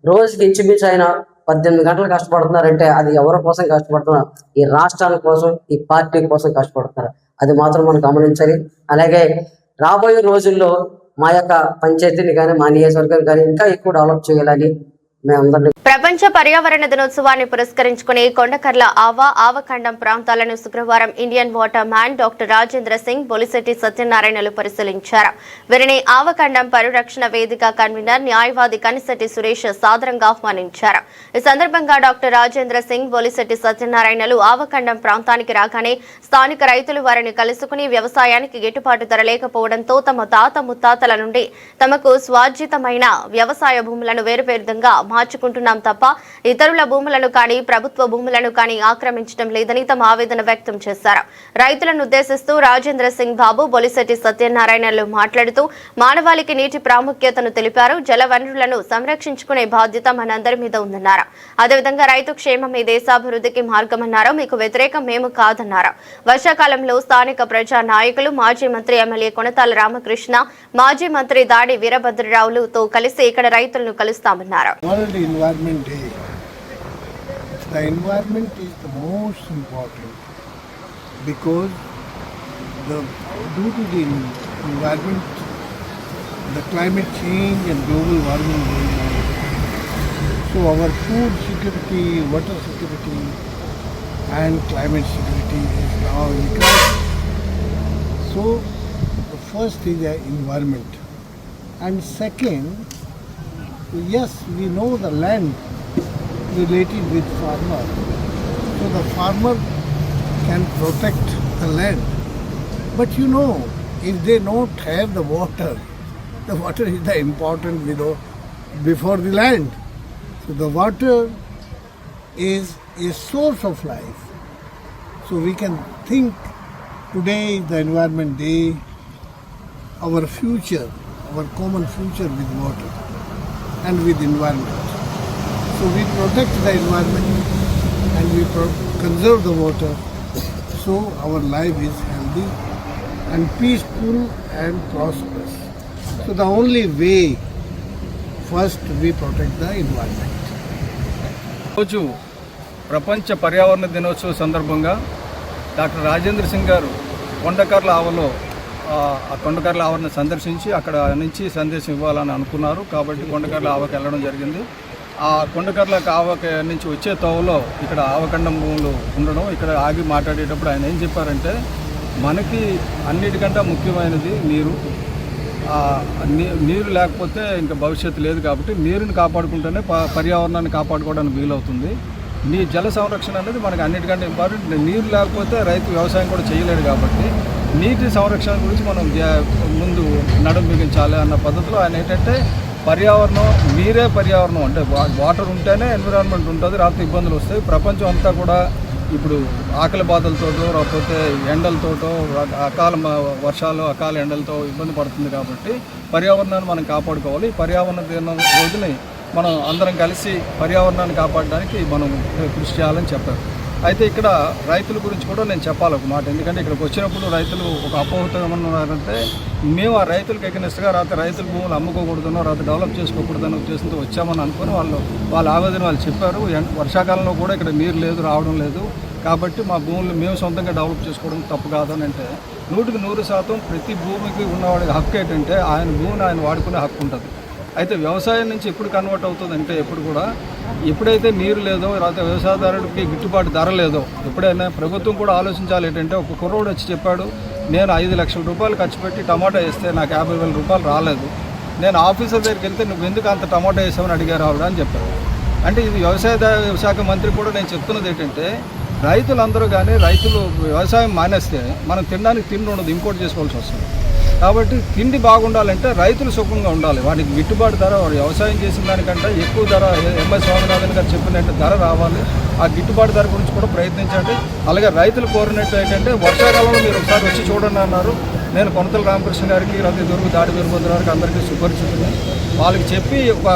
రోజుకి ఇంచుమించు ఆయన 18 గంటలు కష్టపడుతున్నారంటే అది ఎవరి కోసం కష్టపడుతున్నారు? ఈ రాష్ట్రాల కోసం, ఈ పార్టీ కోసం కష్టపడుతున్నారు. అది మాత్రం మనం గమనించాలి. అలాగే రాబోయే రోజుల్లో మా యొక్క పంచాయతీని కానీ మా నియోజకవర్గాన్ని కానీ ఇంకా ఎక్కువ డెవలప్ చేయాలని మేమందరినీ. ప్రపంచ పర్యావరణ దినోత్సవాన్ని పురస్కరించుకుని కొండకర్ల ఆవకండం ప్రాంతాలను శుక్రవారం Indian water man doctor Rajendra Singh Bolisetti సత్యనారాయణలు పరిశీలించారు. వీరిని ఆవకండం పరిరక్షణ వేదిక కన్వీనర్ న్యాయవాది కనిశెట్టి సురేష్ సాదరంగా ఆహ్వానించారు. ఈ సందర్భంగా డాక్టర్ రాజేంద్ర సింగ్ బొలిశెట్టి సత్యనారాయణలు ఆవకండం ప్రాంతానికి రాగానే స్థానిక రైతులు వారిని కలుసుకుని వ్యవసాయానికి గిట్టుబాటు ధర లేకపోవడంతో తమ తాత ముత్తాతల నుండి తమకు స్వార్జితమైన వ్యవసాయ భూములను వేరువేరుగా మార్చుకుంటున్నాం తప్ప ఇతరుల భూములను కానీ ప్రభుత్వ భూములను కానీ ఆక్రమించడం లేదని తమ ఆవేదన వ్యక్తం చేశారు. రైతులను ఉద్దేశిస్తూ రాజేంద్ర సింగ్ బాబు బొలిశెట్టి సత్యనారాయణలు మాట్లాడుతూ మానవాళికి నీటి ప్రాముఖ్యతను తెలిపారు. జల వనరులను సంరక్షించుకునే బాధ్యత మనందరి మీద ఉందన్నారు. అదేవిధంగా రైతు క్షేమమే దేశాభివృద్ధికి మార్గమన్నారు. మీకు వ్యతిరేకం మేము కాదన్నారు. వర్షాకాలంలో స్థానిక ప్రజా నాయకులు మాజీ మంత్రి ఎమ్మెల్యే కొనతాల రామకృష్ణ, మాజీ మంత్రి దాడి వీరభద్రరావులతో కలిసి ఇక్కడ రైతులను కలుస్తామన్నారు. World Environment Day. The environment is the most important because due to the environment, the climate change and global warming going on. So our food security, water security and climate security is now in crisis. So the first is the environment, and second, yes, we know the land related with farmer. So the farmer can protect the land. But you know, if they don't have the water is the important, before the land. So the water is a source of life. So we can think today is the Environment Day, our future, our common future with water and with environment. So we protect the environment and we conserve the water, so our life is healthy and peaceful and prosperous. So the only way, first we protect the environment. రోజు ప్రపంచ పర్యావరణ దినోత్సవ సందర్భంగా doctor Rajendra Singh గారు కొండకర్ల ఆవలో ఆ కొండకర్ల ఆవరణ సందర్శించి అక్కడ నుంచి సందేశం ఇవ్వాలని అనుకున్నారు. కాబట్టి కొండకర్ల ఆవకి వెళ్ళడం జరిగింది. ఆ కొండకర్ల ఆవకి నుంచి వచ్చే తోవలో ఇక్కడ ఆవకండం భూములు ఉండడం, ఇక్కడ ఆగి మాట్లాడేటప్పుడు ఆయన ఏం చెప్పారంటే, మనకి అన్నిటికంటే ముఖ్యమైనది నీరు. నీరు లేకపోతే ఇంకా భవిష్యత్తు లేదు. కాబట్టి నీరుని కాపాడుకుంటేనే పర్యావరణాన్ని కాపాడుకోవడానికి వీలవుతుంది. జల సంరక్షణ అనేది మనకి అన్నిటికంటే ఇంపార్టెంట్. నీరు లేకపోతే రైతు వ్యవసాయం కూడా చేయలేడు. కాబట్టి నీటి సంరక్షణ గురించి మనం ముందు నడుం బిగించాలి అన్న పద్ధతిలో ఆయన ఏంటంటే, పర్యావరణం నీరే పర్యావరణం, అంటే వాటర్ ఉంటేనే ఎన్విరాన్మెంట్ ఉంటుంది, రాత్రి ఇబ్బందులు వస్తాయి. ప్రపంచం అంతా కూడా ఇప్పుడు ఆకలి బాధలతోటో లేకపోతే ఎండలతోటో అకాల వర్షాలు అకాల ఎండలతో ఇబ్బంది పడుతుంది. కాబట్టి పర్యావరణాన్ని మనం కాపాడుకోవాలి. పర్యావరణ దినం రోజుని మనం అందరం కలిసి పర్యావరణాన్ని కాపాడడానికి మనం కృషి చేయాలని చెప్పారు. అయితే ఇక్కడ రైతుల గురించి కూడా నేను చెప్పాలి ఒక మాట. ఎందుకంటే ఇక్కడికి వచ్చినప్పుడు రైతులు ఒక అపోహతో ఏమన్నారంటే, మేము ఆ రైతులకు ఎగనెస్ట్గా రాత్రి రైతుల భూములు అమ్ముకోకూడదనో రాత్రి డెవలప్ చేసుకోకూడదనో ఉద్దేశంతో వచ్చామని అనుకుని వాళ్ళ ఆవేదన వాళ్ళు చెప్పారు. వర్షాకాలంలో కూడా ఇక్కడ నీరు లేదు, రావడం లేదు. కాబట్టి మా భూములు మేము సొంతంగా డెవలప్ చేసుకోవడం తప్పు కాదని అంటే, 100% ప్రతి భూమికి ఉన్నవాడి హక్కు ఏంటంటే ఆయన భూమిని ఆయన వాడుకునే హక్కు ఉంటుంది. అయితే వ్యవసాయం నుంచి ఎప్పుడు కన్వర్ట్ అవుతుందంటే, ఎప్పుడైతే నీరు లేదో లేకపోతే వ్యవసాయదారుడికి గిట్టుబాటు ధర లేదో, ఎప్పుడైనా ప్రభుత్వం కూడా ఆలోచించాలి. ఏంటంటే, ఒక కుర్రోడు వచ్చి చెప్పాడు, నేను 5 లక్షల రూపాయలు ఖర్చు పెట్టి టమాటా వేస్తే నాకు 50,000 రూపాయలు రాలేదు. నేను ఆఫీసర్ దగ్గరికి వెళ్తే నువ్వు ఎందుకు అంత టమాటా వేసావని అడిగారు ఆవిడ అని చెప్పారు. అంటే ఇది వ్యవసాయ శాఖ మంత్రి కూడా నేను చెప్తున్నది ఏంటంటే, రైతులందరూ కానీ రైతులు వ్యవసాయం మానేస్తే మనం తినడానికి తిండి ఉండదు, ఇంపోర్ట్ చేసుకోవాల్సి వస్తుంది. కాబట్టి తిండి బాగుండాలంటే రైతులు సుఖంగా ఉండాలి. వాటికి గిట్టుబాటు ధర, వాడు వ్యవసాయం చేసిన దానికంటే ఎక్కువ ధర, ఎంఎస్ స్వామినాథన్ గారు చెప్పినట్టు ధర రావాలి. ఆ గిట్టుబాటు ధర గురించి కూడా ప్రయత్నించండి. అలాగే రైతులు కోరినట్టు ఏంటంటే, వర్షాకాలంలో మీరు ఒకసారి వచ్చి చూడండి అన్నారు. నేను కొనతల రామకృష్ణ గారికి, రవి దుర్గు దాడి వీరభద్ర గారికి అందరికీ సుపరిచితులు. వాళ్ళకి చెప్పి ఒక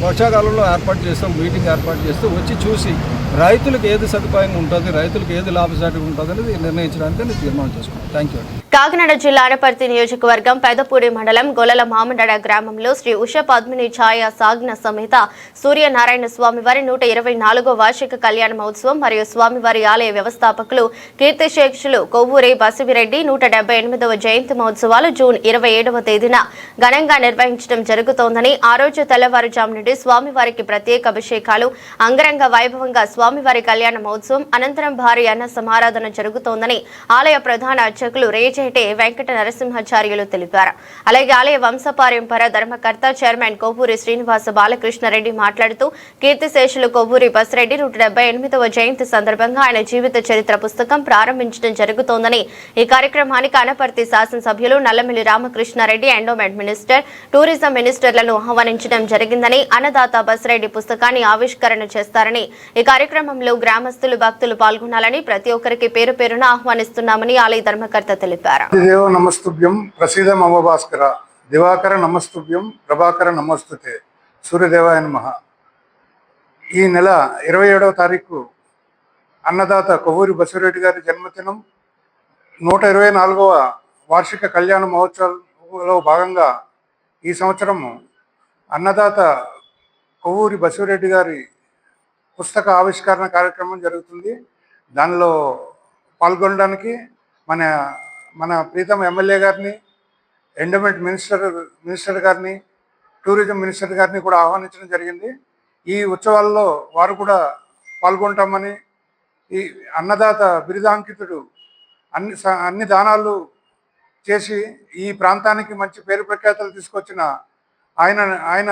వర్షాకాలంలో ఏర్పాటు చేస్తాం, మీటింగ్ ఏర్పాటు చేస్తూ వచ్చి చూసి రైతులకు ఏది సదుపాయంగా ఉంటుంది, రైతులకు ఏది లాభసాటిగా ఉంటుంది అనేది నిర్ణయించడానికి నేను తీర్మానం చేసుకున్నాను. Thank you. కాకినాడ జిల్లా అనపర్తి నియోజకవర్గం పెదపూడి మండలం గొల్లల మామిడాడ గ్రామంలో శ్రీ ఉష పద్మిని ఛాయ సాగ్న సమేత సూర్యనారాయణ స్వామివారి 124వ వార్షిక కళ్యాణ మహోత్సవం మరియు స్వామివారి ఆలయ వ్యవస్థాపకులు కీర్తిశేషులు కొవ్వూరి బసివిరెడ్డి 178వ జయంతి మహోత్సవాలు జూన్ 27వ తేదీన ఘనంగా నిర్వహించడం జరుగుతోందని, ఆ రోజు తెల్లవారుజాము నుండి స్వామివారికి ప్రత్యేక అభిషేకాలు, అంగరంగ వైభవంగా స్వామివారి కళ్యాణ మహోత్సవం అనంతరం భారీ అన్న సమారాధన జరుగుతోందని ఆలయ ప్రధాన అర్చకులు రేజేటే వెంకట నరసింహాచార్యులు తెలిపారు. అలాగే ఆలయ వంశపారంపర ధర్మకర్త చైర్మన్ కొవ్వూరి శ్రీనివాస బాలకృష్ణారెడ్డి మాట్లాడుతూ కీర్తిశేషులు కొవ్వూరి బసిరెడ్డి 178వ జయంతి సందర్భంగా ఆయన జీవిత చరిత్ర పుస్తకం ప్రారంభించడం జరుగుతోందని, ఈ కార్యక్రమానికి అనపర్తి శాసనసభ్యులు Nallamilli Ramakrishna Reddy, endowment minister, tourism మినిస్టర్లను ఆహ్వానించడం జరిగిందని, అన్నదాత బసిరెడ్డి పుస్తకాన్ని ఆవిష్కరణ చేస్తారని, ఈ కార్యక్రమంలో గ్రామస్తులు భక్తులు పాల్గొనాలని ప్రతి ఒక్కరికి పేరు పేరున ఆహ్వానిస్తున్నామని ఆలయ ధర్మకర్త తెలిపారు. దేవ నమస్తుభ్యం ప్రసీద మమ భాస్కర, దివాకర నమస్తుభ్యం ప్రభాకర నమస్తుతే, సూర్యదేవాయ నమః. ఈ నెల 27వ తారీఖు అన్నదాత కొవ్వూరి బసిరెడ్డి గారి జన్మదినం. 124వ వార్షిక కళ్యాణ మహోత్సవంలో భాగంగా ఈ సంవత్సరము అన్నదాత కొవ్వూరి బసిరెడ్డి గారి పుస్తక ఆవిష్కరణ కార్యక్రమం జరుగుతుంది. దానిలో పాల్గొనడానికి మన ప్రీతం ఎమ్మెల్యే గారిని, ఎండోమెంట్ మినిస్టర్ గారిని, టూరిజం మినిస్టర్ గారిని కూడా ఆహ్వానించడం జరిగింది. ఈ ఉత్సవాల్లో వారు కూడా పాల్గొంటామని, ఈ అన్నదాత బిరుదాంకితుడు అన్ని దానాలు చేసి ఈ ప్రాంతానికి మంచి పేరు ప్రఖ్యాతలు తీసుకొచ్చిన ఆయన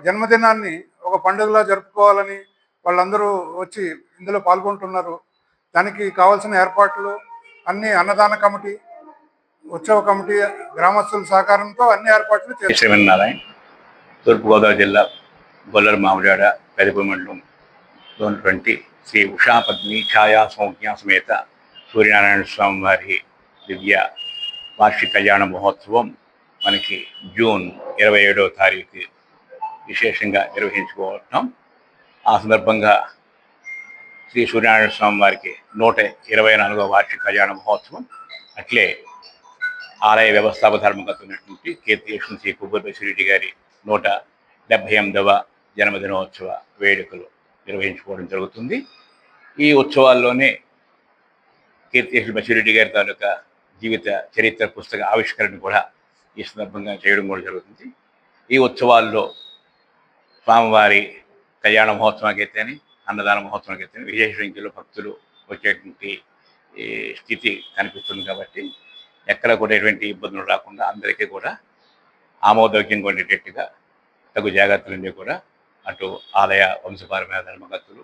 జన్మదినాన్ని ఒక పండుగలా జరుపుకోవాలని వాళ్ళందరూ వచ్చి ఇందులో పాల్గొంటున్నారు. దానికి కావాల్సిన ఏర్పాట్లు అన్ని అన్నదాన కమిటీ, ఉత్సవ కమిటీ, గ్రామస్తుల సహకారంతో అన్ని ఏర్పాట్లు చేస్తారు. శ్రీమన్నారాయణ, తూర్పుగోదావరి జిల్లా గొల్లల మామిడాడ పెదపూడి మండలం 20 శ్రీ ఉషా పద్మిని ఛాయా సంజ్ఞ సమేత సూర్యనారాయణ స్వామి వారి దివ్య వార్షిక కళ్యాణ మహోత్సవం మనకి జూన్ 27వ తారీఖు విశేషంగా నిర్వహించుకోవటం. ఆ సందర్భంగా శ్రీ సూర్యనారాయణ స్వామి వారికి 124వ వార్షిక కళ్యాణ మహోత్సవం, అట్లే ఆలయ వ్యవస్థాపక ధర్మకర్త ఉన్నటువంటి కీర్తిశేషులు శ్రీ కొవ్వూరి బసిరెడ్డి గారి 178వ జన్మదినోత్సవ వేడుకలు నిర్వహించుకోవడం జరుగుతుంది. ఈ ఉత్సవాల్లోనే కీర్తిశేషులు బసిరెడ్డి గారి తాలూకా జీవిత చరిత్ర పుస్తక ఆవిష్కరణ కూడా ఈ సందర్భంగా చేయడం కూడా జరుగుతుంది. ఈ ఉత్సవాల్లో స్వామివారి కళ్యాణ మహోత్సవానికి అయితేనే, అన్నదాన మహోత్సవానికి అయితేనే విశేష సంఖ్యలో భక్తులు వచ్చేటువంటి స్థితి కనిపిస్తుంది. కాబట్టి ఎక్కడ కూడా ఎటువంటి ఇబ్బందులు రాకుండా అందరికీ కూడా ఆమోదయోగ్యంగా ఉండేటట్టుగా తగు జాగ్రత్తలన్నీ కూడా అటు ఆలయ వంశపారమైన ధర్మకర్తలు,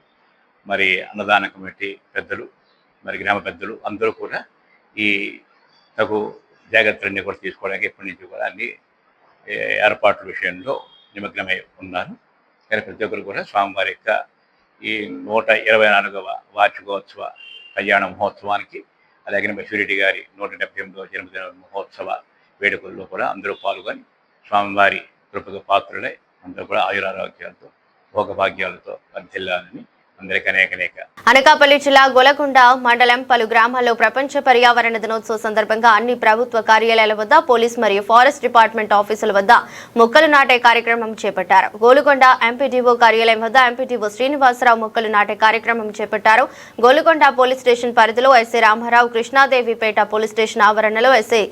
మరి అన్నదాన కమిటీ పెద్దలు, మరి గ్రామ పెద్దలు అందరూ కూడా ఈ తగు జాగ్రత్తలన్నీ కూడా తీసుకోవడానికి ఎప్పటి నుంచి కూడా అన్ని ఏర్పాట్ల విషయంలో నిమగ్నమై ఉన్నారు. కానీ ప్రతి ఒక్కరు కూడా స్వామివారి యొక్క ఈ 124వ వార్షికోత్సవ కళ్యాణ మహోత్సవానికి, అలాగే బసిరెడ్డి గారి 178వ జన్మదిన మహోత్సవ వేడుకల్లో కూడా అందరూ పాల్గొని స్వామివారి కృపకు పాత్రులై అందరూ కూడా ఆయురారోగ్యాలతో భోగభాగ్యాలతో వర్ధిల్లాలని అందరికీ అనేక. అనకాపల్లి జిల్లా గొలకొండ మండలం పలు గ్రామాల్లో ప్రపంచ పర్యావరణ దినోత్సవ సందర్భంగా అన్ని ప్రభుత్వ కార్యాలయాల వద్ద పోలీస్ మరియు ఫారెస్ట్ డిపార్ట్మెంట్ ఆఫీసుల వద్ద మొక్కలు నాటే కార్యక్రమం చేపట్టారు. గోలుకొండ ఎంపీడీఓ కార్యాలయం వద్ద ఎంపీడీఓ శ్రీనివాసరావు మొక్కలు నాటే కార్యక్రమం చేపట్టారు. గోలుకొండ పోలీస్ స్టేషన్ పరిధిలో SI Ramarao, Krishnadevipeta police station ఆవరణలో ఎస్ఐ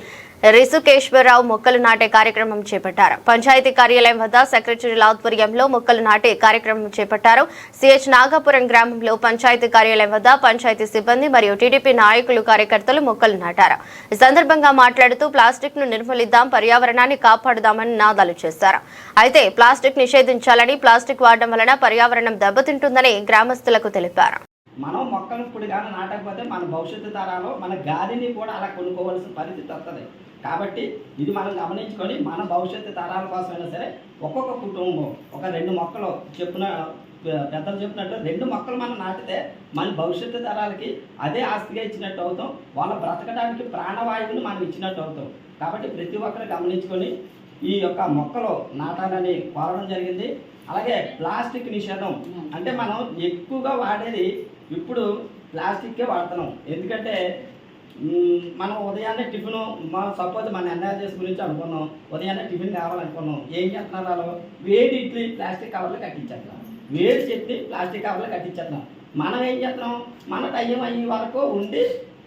రిసుకేశ్వరరావు మొక్కలు నాటే కార్యక్రమం చేపట్టారు. పంచాయతీ కార్యాలయం వద్ద సెక్రటరీల ఆధ్వర్యంలో మొక్కలు నాటే కార్యక్రమం చేపట్టారు. సిహెచ్ నాగపురం గ్రామంలో పంచాయతీ కార్యాలయం వద్ద పంచాయతీ సిబ్బంది మరియు టీడీపీ నాయకులు, కార్యకర్తలు మొక్కలు నాటారు. ఈ సందర్భంగా మాట్లాడుతూ ప్లాస్టిక్ ను నిర్మూలిద్దాం, పర్యావరణాన్ని కాపాడుదామని నినాదాలు చేశారు. అయితే ప్లాస్టిక్ నిషేధించాలని, ప్లాస్టిక్ వాడడం వలన పర్యావరణం దెబ్బతింటుందని గ్రామస్తులకు తెలిపారు. మనం మొక్కలు ఇప్పుడు కానీ నాటకపోతే మన భవిష్యత్తు తరాలు మన గాలిని కూడా అలా కొనుక్కోవాల్సిన పరిస్థితి వస్తుంది. కాబట్టి ఇది మనం గమనించుకొని మన భవిష్యత్తు తరాల కోసమైనా సరే ఒక్కొక్క కుటుంబం ఒక 2 మొక్కలు చెప్పున పెద్దలు చెప్పినట్టు 2 మొక్కలు మనం నాటితే మన భవిష్యత్తు తరాలకి అదే ఆస్తిగా ఇచ్చినట్టు అవుతాం, వాళ్ళ బ్రతకడానికి ప్రాణవాయువుని మనం ఇచ్చినట్టు అవుతాం. కాబట్టి ప్రతి ఒక్కరు గమనించుకొని ఈ యొక్క మొక్కలు నాటాలని కోరడం జరిగింది. అలాగే ప్లాస్టిక్ నిషేధం అంటే మనం ఎక్కువగా వాడేది ఇప్పుడు ప్లాస్టిక్కే వాడుతున్నాం. ఎందుకంటే మనం ఉదయాన్నే టిఫిన్ సపోజ్ మన ఎన్ఆర్జీఎస్ గురించి అనుకున్నాం, ఉదయాన్నే టిఫిన్ కావాలనుకున్నాం, ఏం చేస్తున్నారు, వేడి ఇడ్లీ ప్లాస్టిక్ కవర్లు కట్టించేస్తున్నాం, వేడి చట్నీ ప్లాస్టిక్ కవర్లు కట్టించేస్తున్నాం. మనం ఏం చేస్తున్నాం, మన టైం అయ్యే వరకు ఉండి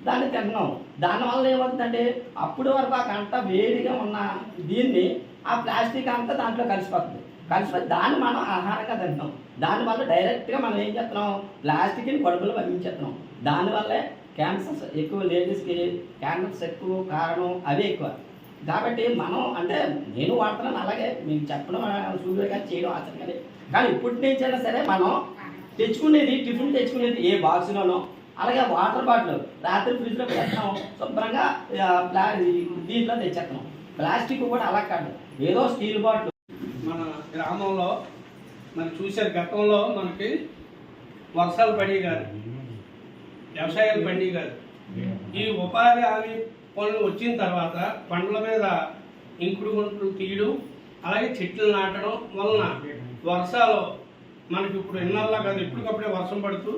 దాన్ని తింటున్నాం. దానివల్ల ఏమవుతుందంటే అప్పుడు వరకు ఆ గంట వేడిగా ఉన్న దీన్ని ఆ ప్లాస్టిక్ అంతా దాంట్లో కలిసిపోతుంది. దాన్ని మనం ఆహారంగా తింటున్నాం. దానివల్ల డైరెక్ట్గా మనం ఏం చేస్తున్నాం, ప్లాస్టిక్ని కడుపులో పంపించేస్తున్నాం. దానివల్లే క్యాన్సర్స్ ఎక్కువ, లేడీస్కి క్యాన్సర్స్ ఎక్కువ కారణం అవే ఎక్కువ. కాబట్టి మనం అంటే నేను వాడుతున్నాను, అలాగే మీకు చెప్పడం చూడలే కానీ చేయడం ఆచరణ కానీ ఇప్పటి నుంచైనా సరే మనం తెచ్చుకునేది టిఫిన్ తెచ్చుకునేది ఏ బాక్స్లోనో, అలాగే వాటర్ బాటిల్ రాత్రి ఫ్రిడ్జ్లో పెట్టడం శుభ్రంగా దీంట్లో తెచ్చేస్తున్నాం. ప్లాస్టిక్ కూడా అలా కాదు, ఏదో స్టీల్ బాటిల్. మన గ్రామంలో మరి చూశారు, గతంలో మనకి వర్షాలు పడి కాదు, వ్యవసాయాలు పండి కాదు. ఈ ఉపాధి హామీ పనులు వచ్చిన తర్వాత పండ్ల మీద ఇంకుడు గుంటలు తీయడం, అలాగే చెట్లు నాటడం వలన వర్షాలు మనకి ఇప్పుడు ఎన్నాళ్ళ కాదు, ఎప్పటికప్పుడే వర్షం పడుతూ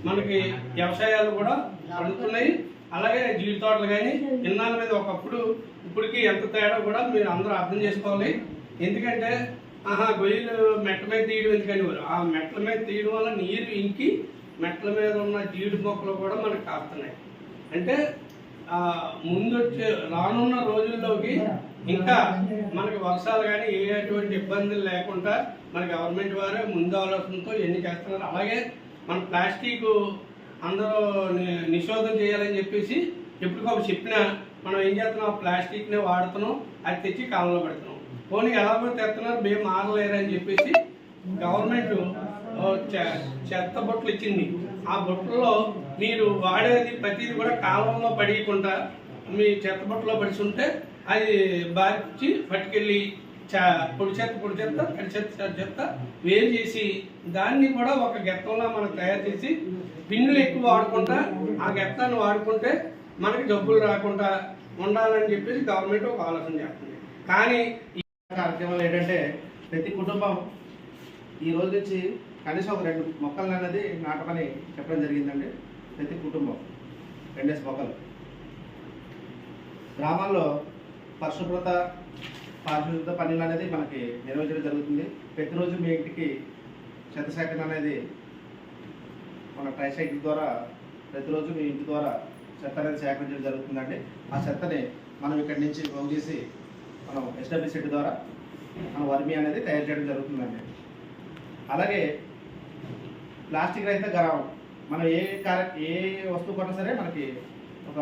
మనకి వ్యవసాయాలు కూడా పడుతున్నాయి. అలాగే జీడి తోటలు కానీ ఇన్నాళ్ళ మీద ఒకప్పుడు ఇప్పటికీ ఎంత తేడా కూడా మీరు అందరూ అర్థం చేసుకోవాలి. ఎందుకంటే గొయ్యలు మెట్ల మీద తీయడం ఎందుకని, ఆ మెట్ల మీద తీయడం వల్ల నీరు ఇంకి మెట్ల మీద ఉన్న జీడి మొక్కలు కూడా మనకు కాస్తున్నాయి. అంటే ముందు వచ్చే రానున్న రోజుల్లోకి ఇంకా మనకి వర్షాలు కానీ ఎటువంటి ఇబ్బందులు లేకుండా మన గవర్నమెంట్ వారే ముందు ఆలోచనతో ఎన్ని చేస్తున్నారు. అలాగే మన ప్లాస్టిక్ అందరూ నిషేధం చేయాలని చెప్పేసి ఎప్పటికప్పుడు చెప్పినా మనం ఏం చేస్తున్నాం, ప్లాస్టిక్నే వాడుతున్నాం, అది తెచ్చి కాలంలో పెడుతున్నాం. పోనీ ఎలాగో తెస్తున్నారు, మేము మారలేరని చెప్పేసి గవర్నమెంట్ చెత్త బొట్లు ఇచ్చింది. ఆ బొట్టుల్లో మీరు వాడేది ప్రతిదీ కూడా కాలంలో పడియకుండా మీ చెత్త బొట్టులో పడిచుంటే అది బారిచ్చి పట్టుకెళ్ళి పొడి చెత్త తడి చెత్త వేరు చేసి దాన్ని కూడా ఒక గెత్తంలో మనం తయారు చేసి బిన్నులు ఎక్కువ వాడుకుంటా ఆ గెత్తాన్ని వాడుకుంటే మనకి జబ్బులు రాకుండా ఉండాలని చెప్పేసి గవర్నమెంట్ ఒక ఆలోచన చేస్తుంది. కానీ ఈ కార్యక్రమాలు ఏంటంటే ప్రతి కుటుంబం ఈ రోజు నుంచి కనీసం ఒక 2 మొక్కలు అనేది నాటమని చెప్పడం జరిగిందండి. ప్రతి కుటుంబం 2 మొక్కలు. గ్రామాల్లో పరిశుభ్రత పారిశుభ్రత పనులు అనేది మనకి నిర్వహించడం జరుగుతుంది. ప్రతిరోజు మీ ఇంటికి చెత్త సేకరణ అనేది మన ట్రైసైకిల్ ద్వారా ప్రతిరోజు మీ ఇంటి ద్వారా చెత్త అనేది సేకరించడం జరుగుతుందండి. ఆ చెత్తని మనం ఇక్కడి నుంచి పోగు చేసి మనం ఎస్డబ్ల్యూ సెట్ ద్వారా మన వర్మి అనేది తయారు చేయడం జరుగుతుందండి. అలాగే ప్లాస్టిక్ రహిత గ్రామం, మనం ఏ వస్తువు కొన్నా సరే మనకి ఒక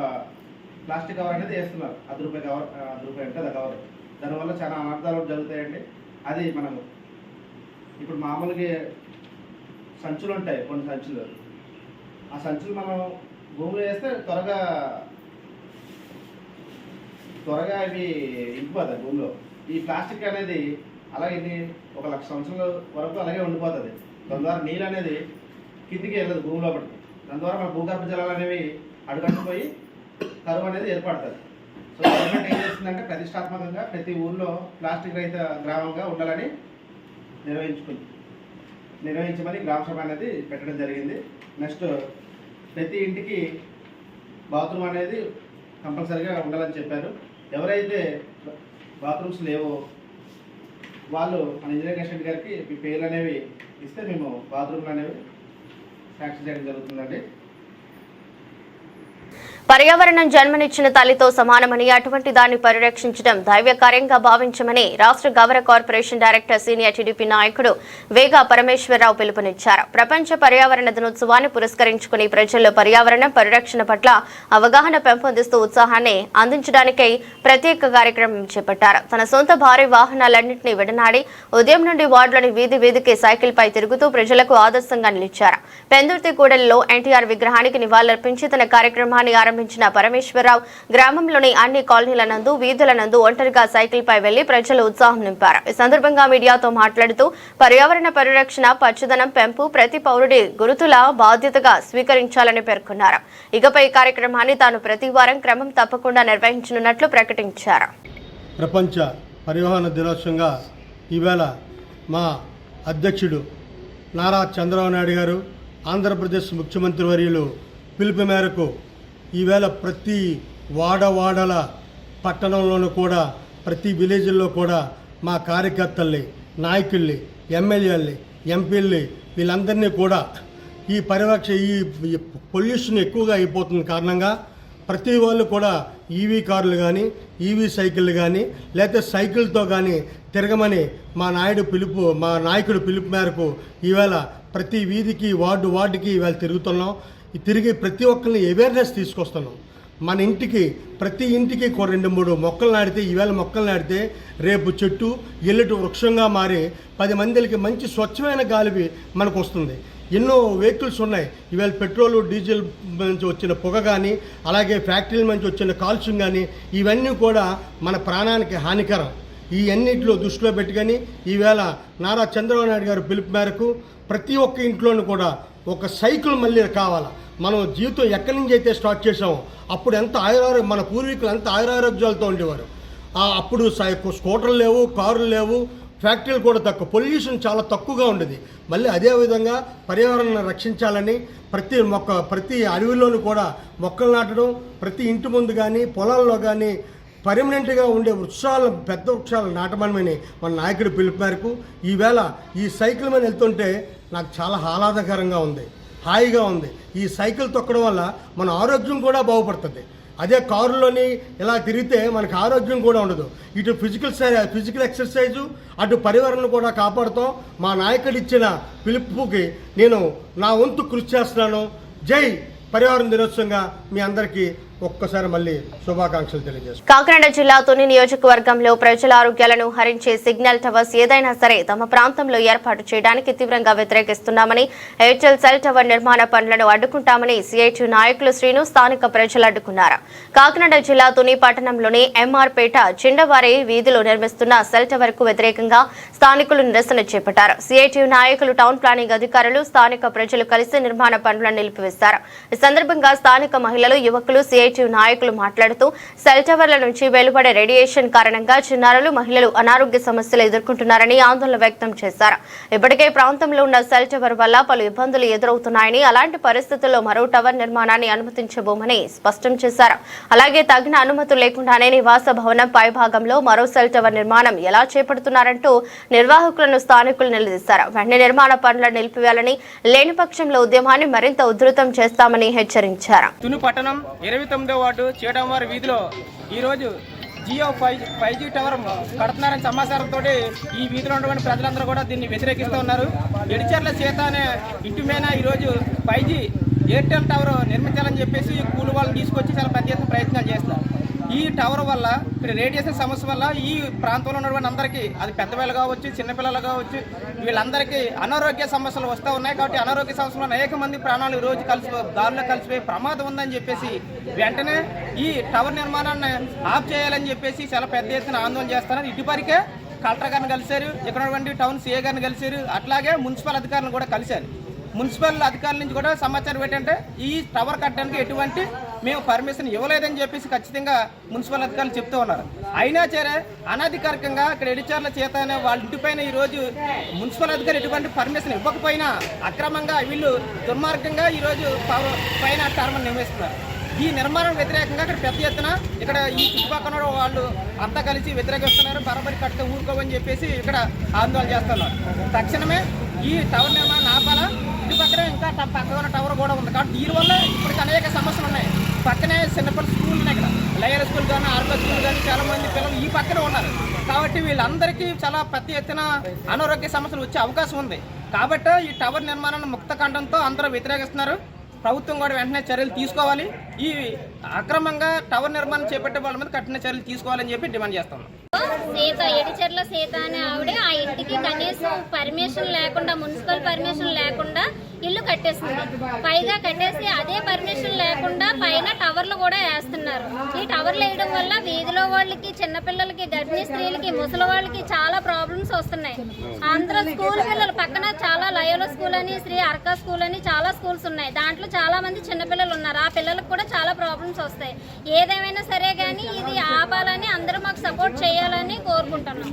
ప్లాస్టిక్ కవర్ అనేది వేస్తున్నారు. ₹10 కవర్, ₹10 అంటే అది కవర్. దానివల్ల చాలా అనర్థాలు జరుగుతాయండి. అది మనం ఇప్పుడు మామూలుగా సంచులు ఉంటాయి, కొన్ని సంచులు, ఆ సంచులు మనం భూమిలో వేస్తే త్వరగా అవి ఇంకిపోతాయి భూమిలో. ఈ ప్లాస్టిక్ అనేది అలాగే 1,00,000 సంవత్సరాల వరకు అలాగే ఉండిపోతుంది. దాని ద్వారా నీళ్ళు అనేది కిందికి వెళ్ళదు భూమి లోపలికి. దాని ద్వారా మన భూగర్భ జలాలు అనేవి అడుగట్టుపోయి కరువు అనేది ఏర్పడుతుంది. సో గవర్నమెంట్ ఏం చేస్తుందంటే ప్రతిష్టాత్మకంగా ప్రతి ఊర్లో ప్లాస్టిక్ రహిత గ్రామంగా ఉండాలని నిర్వహించమని గ్రామ సభ అనేది పెట్టడం జరిగింది. నెక్స్ట్ ప్రతి ఇంటికి బాత్రూమ్ అనేది కంపల్సరీగా ఉండాలని చెప్పారు. ఎవరైతే బాత్రూమ్స్ లేవో వాళ్ళు మన ఇంజనీరింగ్ అసిస్టెంట్ గారికి మీ పేర్లు అనేవి ఇస్తే మేము బాత్రూమ్లు అనేవి శాంక్షన్ చేయడం జరుగుతుందండి. పర్యావరణం జన్మనిచ్చిన తల్లితో సమానమని, అటువంటి దాన్ని పరిరక్షించడం దైవ కార్యంగా భావించమని రాష్ట్ర గౌరవ కార్పొరేషన్ డైరెక్టర్ సీనియర్ టీడీపీ నాయకుడు వేగా పరమేశ్వరరావు పిలుపునిచ్చారు. ప్రపంచ పర్యావరణ దినోత్సవాన్ని పురస్కరించుకుని ప్రజల్లో పర్యావరణ పరిరక్షణ పట్ల అవగాహన పెంపొందిస్తూ ఉత్సాహాన్ని అందించడానికై ప్రత్యేక కార్యక్రమం చేపట్టారు. తన సొంత భారీ వాహనాలన్నింటినీ విడనాడి ఉదయం నుండి వార్డులోని వీధి వీధికి సైకిల్ పై తిరుగుతూ ప్రజలకు ఆదర్శంగా నిలిచారు. పెందుర్తి కూడలిలో ఎన్టీఆర్ విగ్రహానికి నివాళులర్పించి తన కార్యక్రమాన్ని ప్రారంభించిన పరమేశ్వరరావు గ్రామంలోని అన్ని కాలనీల నందు వీధుల నందు ఒంటరిగా సైకిల్పై వెళ్లి ప్రజలు ఉత్సాహం నింపారు. ఈ సందర్భంగా మీడియాతో మాట్లాడుతూ పర్యావరణ పరిరక్షణ, పచ్చదనం పెంపు ప్రతి పౌరుడి గురుతుల బాధ్యతగా స్వీకరించాలని పేర్కొన్నారు. ఇకపై ఈ కార్యక్రమాన్ని తాను ప్రతి వారం క్రమం తప్పకుండా నిర్వహించనున్నట్లు ప్రకటించారు. ప్రపంచ పరివాహన దినోత్సవంగా ఈవేళ మా అధ్యక్షుడు నారా చంద్రబాబు నాయుడు గారు, ఆంధ్రప్రదేశ్ ముఖ్యమంత్రి వర్యులు పిలుపు మేరకు ఈవేళ ప్రతి వాడవాడల పట్టణంలోనూ కూడా ప్రతి విలేజ్ల్లో కూడా మా కార్యకర్తల్ని, నాయకుల్ని, ఎమ్మెల్యేలని, ఎంపీల్ని వీళ్ళందరినీ కూడా ఈ పొల్యూషన్ ఎక్కువగా అయిపోతున్న కారణంగా ప్రతి వాళ్ళు కూడా ఈవీ కార్లు కానీ, ఈవీ సైకిళ్ళు కానీ, లేకపోతే సైకిల్తో కానీ తిరగమని మా నాయకుడు పిలుపు మేరకు ఈవేళ ప్రతి వీధికి, వార్డుకి ఈవేళ తిరుగుతున్నాం. తిరిగి ప్రతి ఒక్కరిని అవేర్నెస్ తీసుకొస్తున్నాం. మన ఇంటికి, ప్రతి ఇంటికి 2-3 మొక్కలు నాటితే, ఈవేళ మొక్కలు నాటితే రేపు చెట్టు ఎల్లుటి వృక్షంగా మారి 10 మందికి మంచి స్వచ్ఛమైన గాలి మనకు వస్తుంది. ఎన్నో వెహికల్స్ ఉన్నాయి. ఈవేళ పెట్రోల్, డీజిల్ నుంచి వచ్చిన పొగ కానీ, అలాగే ఫ్యాక్టరీల నుంచి వచ్చిన కాలుష్యం కానీ ఇవన్నీ కూడా మన ప్రాణానికి హానికరం. ఈ అన్నింటిలో దృష్టిలో పెట్టుకొని ఈవేళ నారా చంద్రబాబు నాయుడు గారు పిలుపు మేరకు ప్రతి ఒక్క ఇంట్లోనూ కూడా ఒక సైకిల్ మళ్ళీ కావాలా. మనం జీవితం ఎక్కడి నుంచి అయితే స్టార్ట్ చేసామో అప్పుడు మన పూర్వీకులు ఎంత ఆయురారోగ్యాలతో ఉండేవారు. అప్పుడు స్కూటర్లు లేవు, కారులు లేవు, ఫ్యాక్టరీలు కూడా తక్కువ, పొల్యూషన్ చాలా తక్కువగా ఉండేది. మళ్ళీ అదేవిధంగా పర్యావరణాన్ని రక్షించాలని ప్రతి అడవిలోనూ కూడా మొక్కలు నాటడం, ప్రతి ఇంటి ముందు కానీ పొలాల్లో కానీ పర్మనెంట్గా ఉండే పెద్ద వృక్షాలు నాటమని మన నాయకుడి పిలుపు మేరకు ఈవేళ ఈ సైకిల్ మీద వెళ్తుంటే నాకు చాలా ఆహ్లాదకరంగా ఉంది, హాయిగా ఉంది. ఈ సైకిల్ తొక్కడం వల్ల మన ఆరోగ్యం కూడా బాగుపడుతుంది. అదే కారులోని ఇలా తిరిగితే మనకు ఆరోగ్యం కూడా ఉండదు. ఇటు ఫిజికల్ ఎక్సర్సైజు, అటు పర్యావరణం కూడా కాపాడుతాం. మా నాయకుడు ఇచ్చిన పిలుపుకి నేను నా వంతు కృషి చేస్తున్నాను. జై పర్యావరణ దినోత్సవంగా మీ అందరికీ ఒక్కసారి మళ్ళీ శుభాకాంక్షలు తెలియజేస్తాను. కాకినాడ జిల్లా తుని నియోజకవర్గంలో ప్రజల ఆరోగ్యాలను హరించే సిగ్నల్ టవర్స్ ఏదైనా సరే తమ ప్రాంతంలో ఏర్పాటు చేయడానికి తీవ్రంగా వ్యతిరేకిస్తున్నామని, ఎయిర్టెల్ సెల్ టవర్ నిర్మాణ పనులను అడ్డుకుంటామని సిఐటి నాయకులు శ్రీను, స్థానిక ప్రజలు అడ్డుకున్నారు. కాకినాడ జిల్లా తుని పట్టణంలోని ఎంఆర్ పేట చిండవారి వీధిలో నిర్మిస్తున్న సెల్ టవర్ కు వ్యతిరేకంగా స్థానికులు నిరసన చేపట్టారు. సిఐటి నాయకులు, టౌన్ ప్లానింగ్ అధికారులు, స్థానిక ప్రజలు కలిసి నిర్మాణ పనులను నిలిపివేశారు. ఈ సందర్భంగా స్థానిక మహిళలు, యువకులు, సిఐటి నాయకులు మాట్లాడుతూ సెల్ టవర్ల నుంచి వెలువడే రేడియేషన్ కారణంగా చిన్నారులు, మహిళలు అనారోగ్య సమస్యలు ఎదుర్కొంటున్నారని ఆందోళన వ్యక్తం చేశారు. ఇప్పటికే ప్రాంతంలో ఉన్న సెల్ టవర్ వల్ల పలు ఇబ్బందులు ఎదురవుతున్నాయని, అలాంటి పరిస్థితుల్లో మరో టవర్ నిర్మాణాన్ని అనుమతించబోమని స్పష్టం చేశారు. అలాగే తగిన అనుమతులు లేకుండానే నివాస భవనం పైభాగంలో మరో సెల్ టవర్ నిర్మాణం ఎలా చేపడుతున్నారంటూ నిర్వాహకులను స్థానికులు నిలదీశారు. వెంటనే నిర్మాణ పనులను నిలిపివేయాలని, లేని పక్షంలో ఉద్యమాన్ని మరింత ఉధృతం చేస్తామని హెచ్చరించారు. తుని పట్టణం 29వ వార్డు చేటంవారి వీధిలో ఈరోజు జియో 5G టవర్ కడుతున్నారని సమాచారంతో ఈ వీధిలో ఉన్నటువంటి ప్రజలందరూ కూడా దీన్ని వ్యతిరేకిస్తూ ఉన్నారు. ఎడిచర్ల చేత అనే ఇంటి మీద ఈరోజు 5G ఎయిర్టెల్ టవర్ నిర్మించాలని చెప్పేసి కూలి వాళ్ళని తీసుకొచ్చి చాలా పెద్ద ఎత్తున ప్రయత్నాలు చేస్తున్నారు. ఈ టవర్ వల్ల రేడియేషన్ సమస్య వల్ల ఈ ప్రాంతంలో ఉన్నటువంటి అందరికీ, అది పెద్దవాళ్ళు కావచ్చు, చిన్నపిల్లలు కావచ్చు, వీళ్ళందరికీ అనారోగ్య సమస్యలు వస్తూ ఉన్నాయి. కాబట్టి అనారోగ్య సమస్యలు అనేక మంది ప్రాణాలు ఈ రోజు దారిలో కలిసిపోయే ప్రమాదం ఉందని చెప్పేసి వెంటనే ఈ టవర్ నిర్మాణాన్ని ఆఫ్ చేయాలని చెప్పేసి చాలా పెద్ద ఎత్తున ఆందోళన చేస్తున్నారు. ఇటుపరికే కలెక్టర్ గారిని కలిశారు, ఇక్కడ ఉన్నటువంటి టౌన్ సీఏ గారిని కలిశారు, అట్లాగే మున్సిపల్ అధికారులను కూడా కలిశారు. మున్సిపల్ అధికారుల నుంచి కూడా సమాచారం ఏంటంటే ఈ టవర్ కట్టడానికి ఎటువంటి మేము పర్మిషన్ ఇవ్వలేదని చెప్పేసి ఖచ్చితంగా మున్సిపల్ అధికారులు చెప్తూ ఉన్నారు. అయినా సరే అనధికారికంగా ఇక్కడ ఎడిచర్ల చేత వాళ్ళ ఇంటిపైన ఈరోజు మున్సిపల్ అధికారులు ఎటువంటి పర్మిషన్ ఇవ్వకపోయినా అక్రమంగా వీళ్ళు దుర్మార్గంగా ఈరోజు పైన టర్మల్ నిర్మిస్తున్నారు. ఈ నిర్మాణం వ్యతిరేకంగా ఇక్కడ పెద్ద ఎత్తున ఇక్కడ ఈ చుట్టుపక్కల వాళ్ళు అంతా కలిసి వ్యతిరేకిస్తున్నారు. బరాబరి కట్ట ఊరుకోవని చెప్పేసి ఇక్కడ ఆందోళన చేస్తున్నారు. తక్షణమే ఈ టవర్ నిర్మాణం ఆపాలా. ఇటు పక్కనే ఇంకా పక్కన టవర్ కూడా ఉంది. కాబట్టి దీనివల్ల ఇప్పటికి అనేక సమస్యలు ఉన్నాయి. పక్కనే చిన్నపిల్లల స్కూల్ ఉన్నాయి, ఇక్కడ లయర్ స్కూల్ కానీ, ఆర్బీ స్కూల్ కానీ చాలా మంది పిల్లలు ఈ పక్కనే ఉన్నారు. కాబట్టి వీళ్ళందరికీ చాలా పెద్ద ఎత్తున అనారోగ్య సమస్యలు వచ్చే అవకాశం ఉంది. కాబట్టి ఈ టవర్ నిర్మాణాన్ని ముక్త ఖండంతో అందరూ వ్యతిరేకిస్తున్నారు. ప్రభుత్వం కూడా వెంటనే చర్యలు తీసుకోవాలి. ఈ అక్రమంగా టవర్ నిర్మాణం చేపట్టే వాళ్ళ మీద కఠిన చర్యలు తీసుకోవాలని చెప్పి డిమాండ్ చేస్తాం. సీత ఎడిచర్ల సీత అనే ఆవిడ ఆ ఇంటికి కనీసం పర్మిషన్ లేకుండా, మున్సిపల్ పర్మిషన్ లేకుండా ఇల్లు కట్టేసింది. పైగా కట్టేసి అదే పర్మిషన్ లేకుండా పైన టవర్లు కూడా వేస్తున్నారు. ఈ టవర్లు వేయడం వల్ల వీధిలో వాళ్ళకి, చిన్నపిల్లలకి, గర్భిణీ స్త్రీలకి, ముసలి వాళ్ళకి చాలా ప్రాబ్లమ్స్ వస్తున్నాయి. అందరూ స్కూల్ పిల్లలు పక్కన చాలా లయోలో స్కూల్ అని, శ్రీ అర్కా స్కూల్ అని చాలా స్కూల్స్ ఉన్నాయి. దాంట్లో చాలా మంది చిన్నపిల్లలు ఉన్నారు. ఆ పిల్లలకు కూడా చాలా ప్రాబ్లమ్స్ వస్తాయి. ఏదేమైనా సరే కానీ ఇది ఆపాలని అందరూ మాకు సపోర్ట్ చేయాలని కోరుకుంటున్నాం.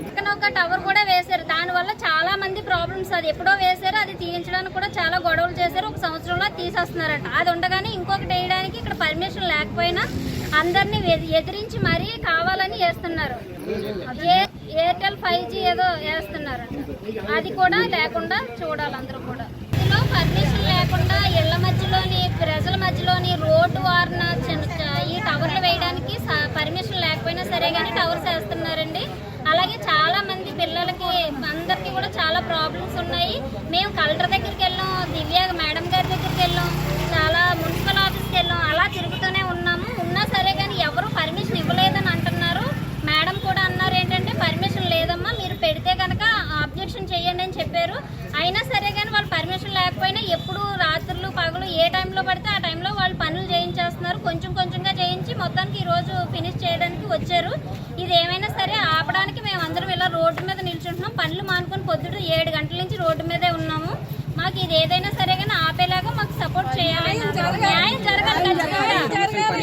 పక్కన ఒక టవర్ కూడా వేశారు. దానివల్ల చాలా మంది ప్రాబ్లమ్స్, అది ఎప్పుడో వేశారు, అది తీయించడానికి కూడా చాలా గొడవలు చేశారు. ఒక సంవత్సరంలో తీసేస్తున్నారట. అది ఉండగానే ఇంకొకటి వేయడానికి ఇక్కడ పర్మిషన్ లేకపోయినా అందరినీ ఎదిరించి మరీ కావాలని వేస్తున్నారు. ఎయిర్టెల్ 5G ఏదో వేస్తున్నారంట. అది కూడా లేకుండా చూడాలి అందరూ కూడా. ఇందులో పర్మిషన్ లేకుండా ఇళ్ల మధ్యలోని, ప్రజల మధ్యలోని, రోడ్డు వారిన ఈ టవర్లు వేయడానికి పర్మిషన్ లేకపోయినా సరే కానీ టవర్స్ వేస్తున్నారండి. అలాగే చాలా మంది పిల్లలకి, అందరికీ కూడా చాలా ప్రాబ్లమ్స్ ఉన్నాయి. మేము కలెక్టర్ దగ్గరికి వెళ్ళాం, దివ్య మేడం గారి దగ్గరికి వెళ్ళాం, చాలా మున్సిపల్ ఆఫీస్కి వెళ్ళాం, అలా తిరుగుతూనే ఉన్నాము. ఉన్నా సరే కానీ ఎవరు పర్మిషన్ ఇవ్వలేదని అంటున్నారు. మేడం కూడా అన్నారు ఏంటంటే పర్మిషన్ లేదమ్మా, మీరు పెడితే కనుక అబ్జెక్షన్ చేయండి అని చెప్పారు. అయినా సరే కానీ వాళ్ళు పర్మిషన్ లేకపోయినా ఎప్పుడు రాత్రులు పగలు ఏ టైంలో పడితే ఆ టైంలో వాళ్ళు పనులు చేయించేస్తున్నారు. కొంచెం కొంచెంగా చేయించి మొత్తానికి ఈరోజు ఫినిష్ చేయడానికి వచ్చారు. ఇది ఏమైనా సరే ఆపడానికి మేము అందరం ఇలా రోడ్డు మీద నిల్చుంటున్నాం. పనులు మానుకొని పొద్దుట 7 గంటల నుంచి రోడ్డు మీదే ఉన్నాము. మాకు ఇది ఏదైనా సరే కానీ ఆపేలాగా మాకు సపోర్ట్ చేయాలి. న్యాయం జరగాలి.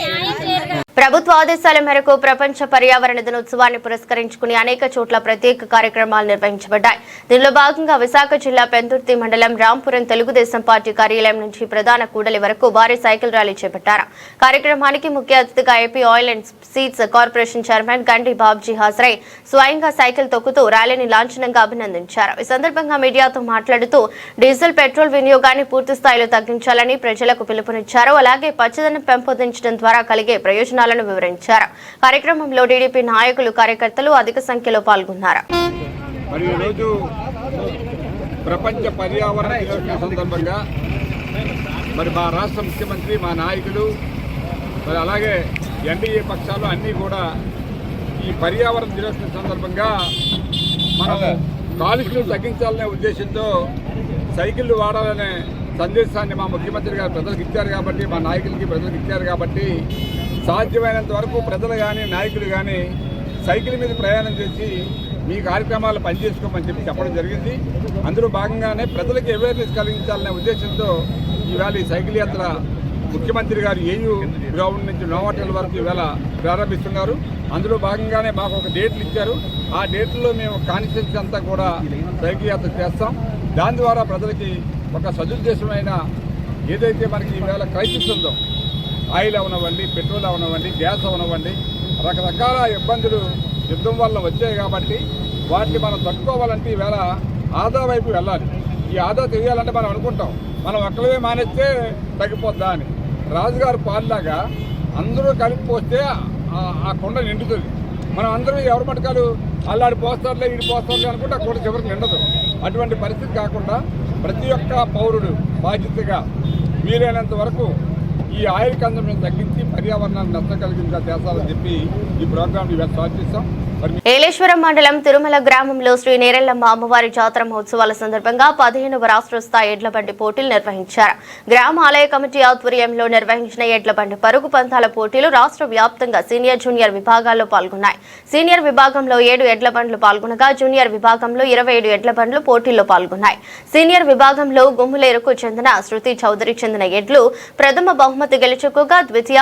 న్యాయం చేయాలి. ప్రభుత్వ ఆదేశాల మేరకు ప్రపంచ పర్యావరణ దినోత్సవాన్ని పురస్కరించుకుని అనేక చోట్ల ప్రత్యేక కార్యక్రమాలు నిర్వహించబడ్డాయి. దీనిలో భాగంగా విశాఖ జిల్లా పెందుర్తి మండలం రాంపురం తెలుగుదేశం పార్టీ కార్యాలయం నుంచి ప్రధాన కూడలి వరకు భారీ సైకిల్ ర్యాలీ చేపట్టారు. కార్యక్రమానికి ముఖ్య అతిథిగా AP oil and seeds corporation chairman గండి బాబ్జీ హాజరై స్వయంగా సైకిల్ తొక్కుతూ ర్యాలీని లాంఛనంగా అభినందించారు. ఈ సందర్భంగా మీడియాతో మాట్లాడుతూ డీజిల్, పెట్రోల్ వినియోగాన్ని పూర్తి స్థాయిలో తగ్గించాలని ప్రజలకు పిలుపునిచ్చారు. అలాగే పచ్చదనం పెంపొందించడం ద్వారా కలిగే ప్రయోజనాలు వివరించారు. కార్యక్రమంలో టీడీపీ నాయకులు, కార్యకర్తలు అధిక సంఖ్యలో పాల్గొన్నారు. మరి ఈరోజు ప్రపంచ పర్యావరణ దినోత్సవం సందర్భంగా మరి మా రాష్ట్ర ముఖ్యమంత్రి, మా నాయకులు, మరి అలాగే ఎన్డీఏ పక్షాలు అన్నీ కూడా ఈ పర్యావరణ దినోత్సవం సందర్భంగా మనం కాలుష్యం తగ్గించాలనే ఉద్దేశంతో సైకిళ్ళు వాడాలనే సందేశాన్ని మా ముఖ్యమంత్రి గారు ప్రజలకు ఇచ్చారు కాబట్టి, మా నాయకులకి ప్రజలకు ఇచ్చారు కాబట్టి సాధ్యమైనంత వరకు ప్రజలు కానీ, నాయకులు కానీ సైకిల్ మీద ప్రయాణం చేసి మీ కార్యక్రమాలు పనిచేసుకోమని చెప్పడం జరిగింది. అందులో భాగంగానే ప్రజలకు అవేర్నెస్ కలిగించాలనే ఉద్దేశంతో ఈవేళ ఈ సైకిల్ యాత్ర ముఖ్యమంత్రి గారు ఏయూ గ్రౌండ్ నుంచి నోవాటల్ వరకు ఈవేళ ప్రారంభిస్తున్నారు. అందులో భాగంగానే మాకు ఒక డేట్లు ఇచ్చారు. ఆ డేట్లో మేము కాన్స్టిట్యూన్సీ అంతా కూడా సైకిల్ యాత్ర చేస్తాం. దాని ద్వారా ప్రజలకి ఒక సదుద్దేశమైన ఏదైతే మనకి ఈవేళ క్రైసిస్ ఉందో, ఆయిల్ అవనివ్వండి, పెట్రోల్ అవనివ్వండి, గ్యాస్ అవనివ్వండి, రకరకాల ఇబ్బందులు యుద్ధం వల్ల వచ్చాయి కాబట్టి వాటిని మనం తట్టుకోవాలంటే ఈవేళ ఆదా వైపు వెళ్ళాలి. ఈ ఆదా తెలియాలంటే మనం అనుకుంటాం మనం ఒక్కలవే మానేస్తే తగ్గిపోద్దా అని. రాజుగారు పాలులాగా అందరూ కలిపి పోస్తే ఆ కొండ నిండుతుంది. మనం అందరూ ఎవరి మటకాలు అల్లాడి పోస్తారులే, వీడి పోస్తారులే అనుకుంటే ఆ కొండ చివరికి నిండదు. అటువంటి పరిస్థితి కాకుండా ప్రతి ఒక్క పౌరుడు బాధ్యతగా వీలైనంత వరకు ఈ ఆయిల్ కన్సంప్షన్ తగ్గించి పర్యావరణాన్ని నష్టం కలిగించేలా చేస్తారని చెప్పి ఈ ప్రోగ్రామ్ స్టార్ట్ చేస్తాం. ఏలేశ్వరం మండలం తిరుమల గ్రామంలో శ్రీ నేరెళ్లమ్మ అమ్మవారి జాతర మహోత్సవాల సందర్భంగా 15వ రాష్ట్ర స్థాయి ఎడ్ల బండి పోటీలు నిర్వహించారు. గ్రామ ఆలయ కమిటీ ఆధ్వర్యంలో నిర్వహించిన ఎడ్ల బండి పరుగు పంతాల పోటీలు రాష్ట్ర వ్యాప్తంగా సీనియర్, జూనియర్ విభాగాల్లో పాల్గొన్నాయి. సీనియర్ విభాగంలో 7 ఎడ్ల బండ్లు పాల్గొనగా జూనియర్ విభాగంలో 27 ఎడ్ల బండ్లు పోటీల్లో పాల్గొన్నాయి. సీనియర్ విభాగంలో గుమ్ములేరుకు చెందిన శృతి చౌదరి చెందిన ఎడ్లు ప్రథమ బహుమతి గెలుచుకోగా, ద్వితీయ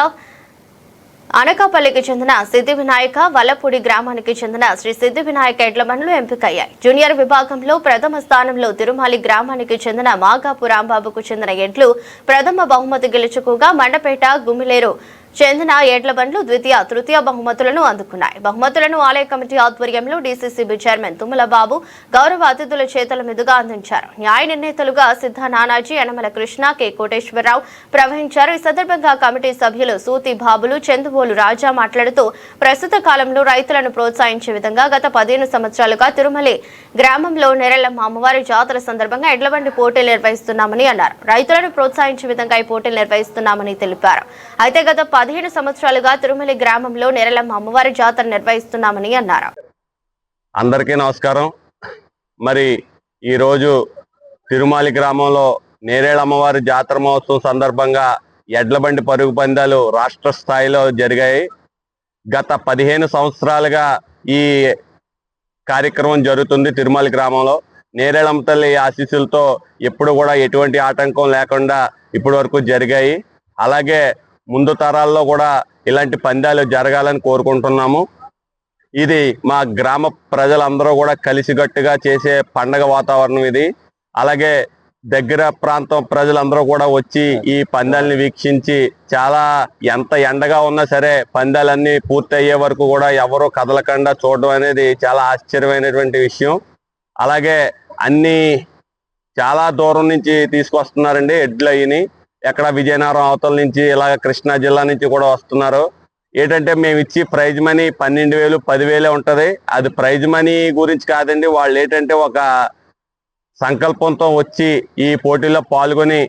అనకాపల్లికి చెందిన సిద్ధి వినాయక, వల్లపూడి గ్రామానికి చెందిన శ్రీ సిద్ధి వినాయక ఎడ్ల బండ్లు ఎంపికయ్యాయి. జూనియర్ విభాగంలో ప్రథమ స్థానంలో తిరుమలి గ్రామానికి చెందిన మాగాపు రాంబాబుకు చెందిన ఎడ్లు ప్రథమ బహుమతి గెలుచుకోగా, మండపేట, గుమ్మిలేరు చెందిన ఎడ్ల బండ్లు ద్వితీయ, తృతీయ బహుమతులను అందుకున్నాయి. బహుమతులను ఆలయ కమిటీ ఆధ్వర్యంలో డీసీసీబీ చైర్మన్ తుమ్మల బాబు గౌరవ అతిథుల చేతుల మీదుగా అందించారు. న్యాయ నిర్ణేతలుగా సిద్ధ నానాజీ, యనమల కృష్ణ, కె కోటేశ్వరరావు ప్రవహించారు. ఈ సందర్భంగా కమిటీ సభ్యులు సూతి బాబులు, చందుబోలు రాజా మాట్లాడుతూ ప్రస్తుత కాలంలో రైతులను ప్రోత్సహించే విధంగా గత 15 సంవత్సరాలుగా తిరుమలి గ్రామంలో నేరెళ్లమ్మ అమ్మవారి జాతర సందర్భంగా ఎడ్లబండి పోటీలు నిర్వహిస్తున్నామని అన్నారు. రైతులను ప్రోత్సహించే విధంగా ఈ పోటీలు నిర్వహిస్తున్నామని తెలిపారు. అయితే గత 15 సంవత్సరాలుగా తిరుమల గ్రామంలో నేరెలమ్మ అమ్మవారి జాతర నిర్వహిస్తున్నామని అన్నారు. అందరికీ నమస్కారం. మరి ఈరోజు తిరుమల గ్రామంలో నేరేళ్ళ అమ్మవారి జాతర మహోత్సవం సందర్భంగా ఎడ్లబండి పరుగు పందాలు రాష్ట్ర స్థాయిలో జరిగాయి. గత 15 సంవత్సరాలుగా ఈ కార్యక్రమం జరుగుతుంది. తిరుమల గ్రామంలో నేరేళ్ళమ్మ తల్లి ఆశీస్సులతో ఎప్పుడు కూడా ఎటువంటి ఆటంకం లేకుండా ఇప్పటి వరకు జరిగాయి. అలాగే ముందు తరాల్లో కూడా ఇలాంటి పందాలు జరగాలని కోరుకుంటున్నాము. ఇది మా గ్రామ ప్రజలందరూ కూడా కలిసికట్టుగా చేసే పండగ వాతావరణం ఇది. అలాగే దగ్గర ప్రాంతం ప్రజలందరూ కూడా వచ్చి ఈ పందాలని వీక్షించి చాలా ఎంత ఎండగా ఉన్నా సరే పందాలన్నీ పూర్తి అయ్యే వరకు కూడా ఎవరూ కదలకుండా చూడడం అనేది చాలా ఆశ్చర్యమైనటువంటి విషయం. అలాగే అన్ని చాలా దూరం నుంచి తీసుకొస్తున్నారండి ఎడ్లు అయ్యిని. ఎక్కడ విజయనగరం అవతల నుంచి ఇలాగ కృష్ణా జిల్లా నుంచి కూడా వస్తున్నారు. ఏంటంటే మేము ఇచ్చి ప్రైజ్ మనీ 12,000 10,000 ఉంటుంది. అది ప్రైజ్ మనీ గురించి కాదండి. వాళ్ళు ఏంటంటే ఒక సంకల్పంతో వచ్చి ఈ పోటీలో పాల్గొని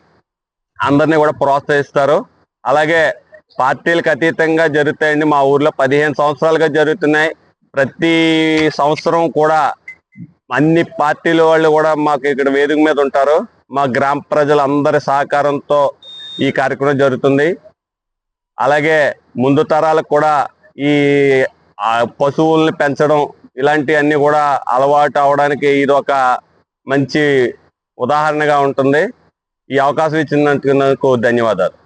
అందరినీ కూడా ప్రోత్సహిస్తారు. అలాగే పార్టీలకు అతీతంగా జరుగుతాయండి. మా ఊర్లో 15 సంవత్సరాలుగా జరుగుతున్నాయి. ప్రతి సంవత్సరం కూడా అన్ని పార్టీల వాళ్ళు కూడా మాకు ఇక్కడ వేదిక మీద ఉంటారు. మా గ్రామ ప్రజలందరి సహకారంతో ఈ కార్యక్రమం జరుగుతుంది. అలాగే ముందు తరాలకు కూడా ఈ పశువుల్ని పెంచడం ఇలాంటివన్నీ కూడా అలవాటు అవడానికి ఇది ఒక మంచి ఉదాహరణగా ఉంటుంది. ఈ అవకాశం ఇచ్చినందుకు ధన్యవాదాలు.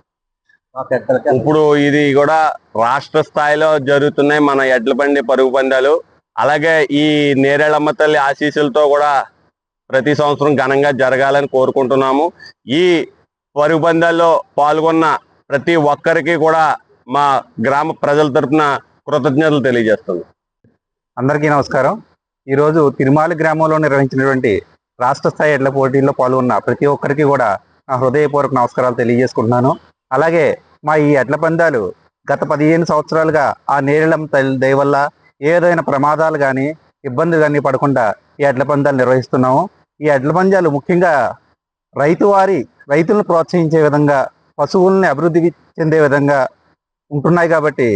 ఇప్పుడు ఇది కూడా రాష్ట్ర స్థాయిలో జరుగుతున్నాయి మన ఎడ్ల బండి పరుగు పందాలు. అలాగే ఈ నేరేళ్ళమ్మ తల్లి ఆశీస్సులతో కూడా ప్రతి సంవత్సరం ఘనంగా జరగాలని కోరుకుంటున్నాము. ఈ పరుగు పందాల్లో పాల్గొన్న ప్రతి ఒక్కరికి కూడా మా గ్రామ ప్రజల తరఫున కృతజ్ఞతలు తెలియజేస్తుంది. అందరికీ నమస్కారం. ఈరోజు తిరుమల గ్రామంలో నిర్వహించినటువంటి రాష్ట్ర స్థాయి ఎడ్ల పోటీల్లో పాల్గొన్న ప్రతి ఒక్కరికి కూడా నా హృదయపూర్వక నమస్కారాలు తెలియజేసుకుంటున్నాను. అలాగే మా ఈ ఎడ్ల పందాలు గత 15 సంవత్సరాలుగా ఆ నేరేళ్ళమ్మ తల్లి దయ వల్ల ఏదైనా ప్రమాదాలు కానీ ఇబ్బందులు కానీ పడకుండా ఈ ఎడ్ల పందాలు నిర్వహిస్తున్నాము. ఈ ఎడ్ల పందాలు ముఖ్యంగా రైతులను ప్రోత్సహించే విధంగా, పశువుల్ని అభివృద్ధి చెందే విధంగా ఉంటున్నాయి. కాబట్టి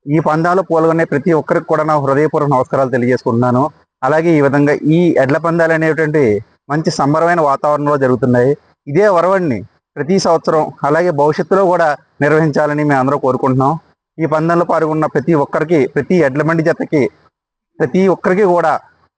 ఈ పందాలు పాల్గొనే ప్రతి ఒక్కరికి కూడా నా హృదయపూర్వక నమస్కారాలు తెలియజేసుకుంటున్నాను. అలాగే ఈ విధంగా ఈ ఎడ్ల పందాలు అనేటువంటి మంచి సంబరమైన వాతావరణంలో జరుగుతున్నాయి. ఇదే వరవడిని ప్రతి సంవత్సరం అలాగే భవిష్యత్తులో కూడా నిర్వహించాలని మేము అందరూ కోరుకుంటున్నాం. ఈ పందంలో పాల్గొన్న ప్రతి ఒక్కరికి, ప్రతి ఎడ్ల బండి జతకి, ప్రతి ఒక్కరికి కూడా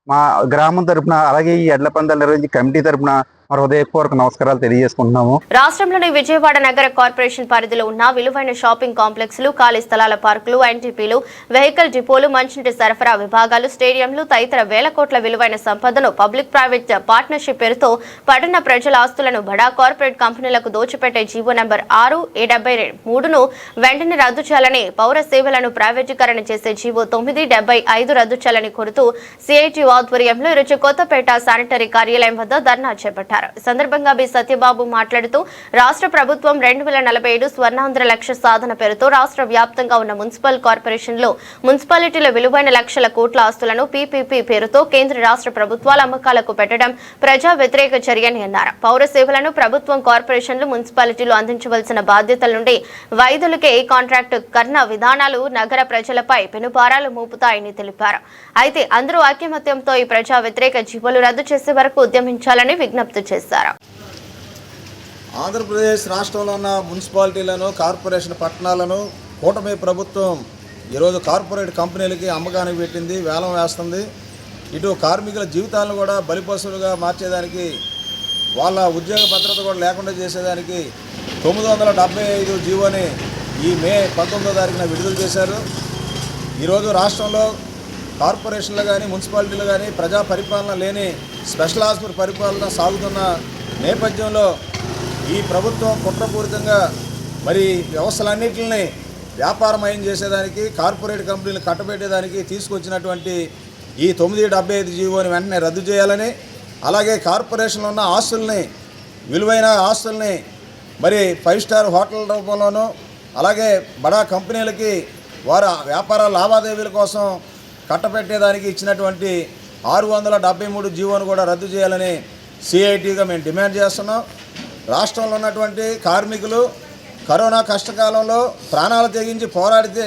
మా గ్రామం తరపున అలాగే ఈ ఎడ్ల పందాలు నిర్వహించే కమిటీ తరపున హృదయపూర్వక నమస్కారాలు తెలియజేసుకుంటున్నాము. రాష్ట్రంలోని విజయవాడ నగర కార్పొరేషన్ పరిధిలో ఉన్న విలువైన షాపింగ్ కాంప్లెక్స్లు, ఖాళీ స్థలాల పార్కులు, ఎన్టీపీలు, వెహికల్ డిపోలు, మంచినీటి సరఫరా విభాగాలు, స్టేడియంలు తదితర వేల కోట్ల విలువైన సంపదను పబ్లిక్ ప్రైవేట్ పార్ట్నర్షిప్ పేరుతో పట్టణ ప్రజల ఆస్తులను బడా కార్పొరేట్ కంపెనీలకు దోచిపెట్టే జీవో నంబర్ 6/73ను వెంటనే రద్దు చేయాలని, పౌర సేవలను ప్రైవేటీకరణ చేసే జీవో 9/75 రద్దు చేయాలని కోరుతూ సిఐటి ఆధ్వర్యంలో ఈరోజు కొత్తపేట శానిటరీ కార్యాలయం వద్ద ధర్నా చేపట్టారు. సందర్భంగా బి సత్యబాబు మాట్లాడుతూ రాష్ట్ర ప్రభుత్వం 2047 స్వర్ణాంధ్ర లక్ష్య సాధన పేరుతో రాష్ట్ర వ్యాప్తంగా ఉన్న మున్సిపల్ కార్పొరేషన్లో మున్సిపాలిటీల విలువైన లక్షల కోట్ల ఆస్తులను పీపీపీ పేరుతో కేంద్ర రాష్ట్ర ప్రభుత్వాల అమ్మకాలకు పెట్టడం ప్రజా వ్యతిరేక చర్యని అన్నారు. పౌర సేవలను ప్రభుత్వం కార్పొరేషన్లు, మున్సిపాలిటీలు అందించవలసిన బాధ్యతల నుండి వైద్యులకే కాంట్రాక్టు కర్ణ విధానాలు నగర ప్రజలపై పెనుభారాలు మోపుతాయని తెలిపారు. అయితే అందరూ ఐకమత్యంతో ఈ ప్రజా వ్యతిరేక జీవోలు రద్దు చేసే వరకు ఉద్యమించాలని విజ్ఞప్తి చేశారు. ఆంధ్రప్రదేశ్ రాష్ట్రంలో ఉన్న మున్సిపాలిటీలను, కార్పొరేషన్ పట్టణాలను కూటమి ప్రభుత్వం ఈరోజు కార్పొరేట్ కంపెనీలకి అమ్మకానికి పెట్టింది, వేలం వేస్తుంది. ఇటు కార్మికుల జీవితాలను కూడా బలిపశువులుగా మార్చేదానికి, వాళ్ళ ఉద్యోగ భద్రత కూడా లేకుండా చేసేదానికి 975 జీవోని ఈ మే 19వ తారీఖున విడుదల చేశారు. ఈరోజు రాష్ట్రంలో కార్పొరేషన్లు కానీ, మున్సిపాలిటీలు కానీ ప్రజా పరిపాలన లేని స్పెషల్ ఆసుపత్రి పరిపాలన సాగుతున్న నేపథ్యంలో ఈ ప్రభుత్వం కుట్రపూరితంగా మరి వ్యవస్థలన్నింటినీ వ్యాపారమయం చేసేదానికి, కార్పొరేట్ కంపెనీలు కట్టబెట్టేదానికి తీసుకొచ్చినటువంటి ఈ 9/75 జీవోని వెంటనే రద్దు చేయాలని, అలాగే కార్పొరేషన్లో ఉన్న ఆస్తుల్ని, విలువైన ఆస్తుల్ని మరి 5 స్టార్ హోటల్ రూపంలోనూ, అలాగే బడా కంపెనీలకి వారి వ్యాపార లావాదేవీల కోసం కట్టబెట్టేదానికి ఇచ్చినటువంటి 673 జీవోను కూడా రద్దు చేయాలని సిఐటిగా మేము డిమాండ్ చేస్తున్నాం. రాష్ట్రంలో ఉన్నటువంటి కార్మికులు, కరోనా కష్టకాలంలో ప్రాణాలు తెగించి పోరాడితే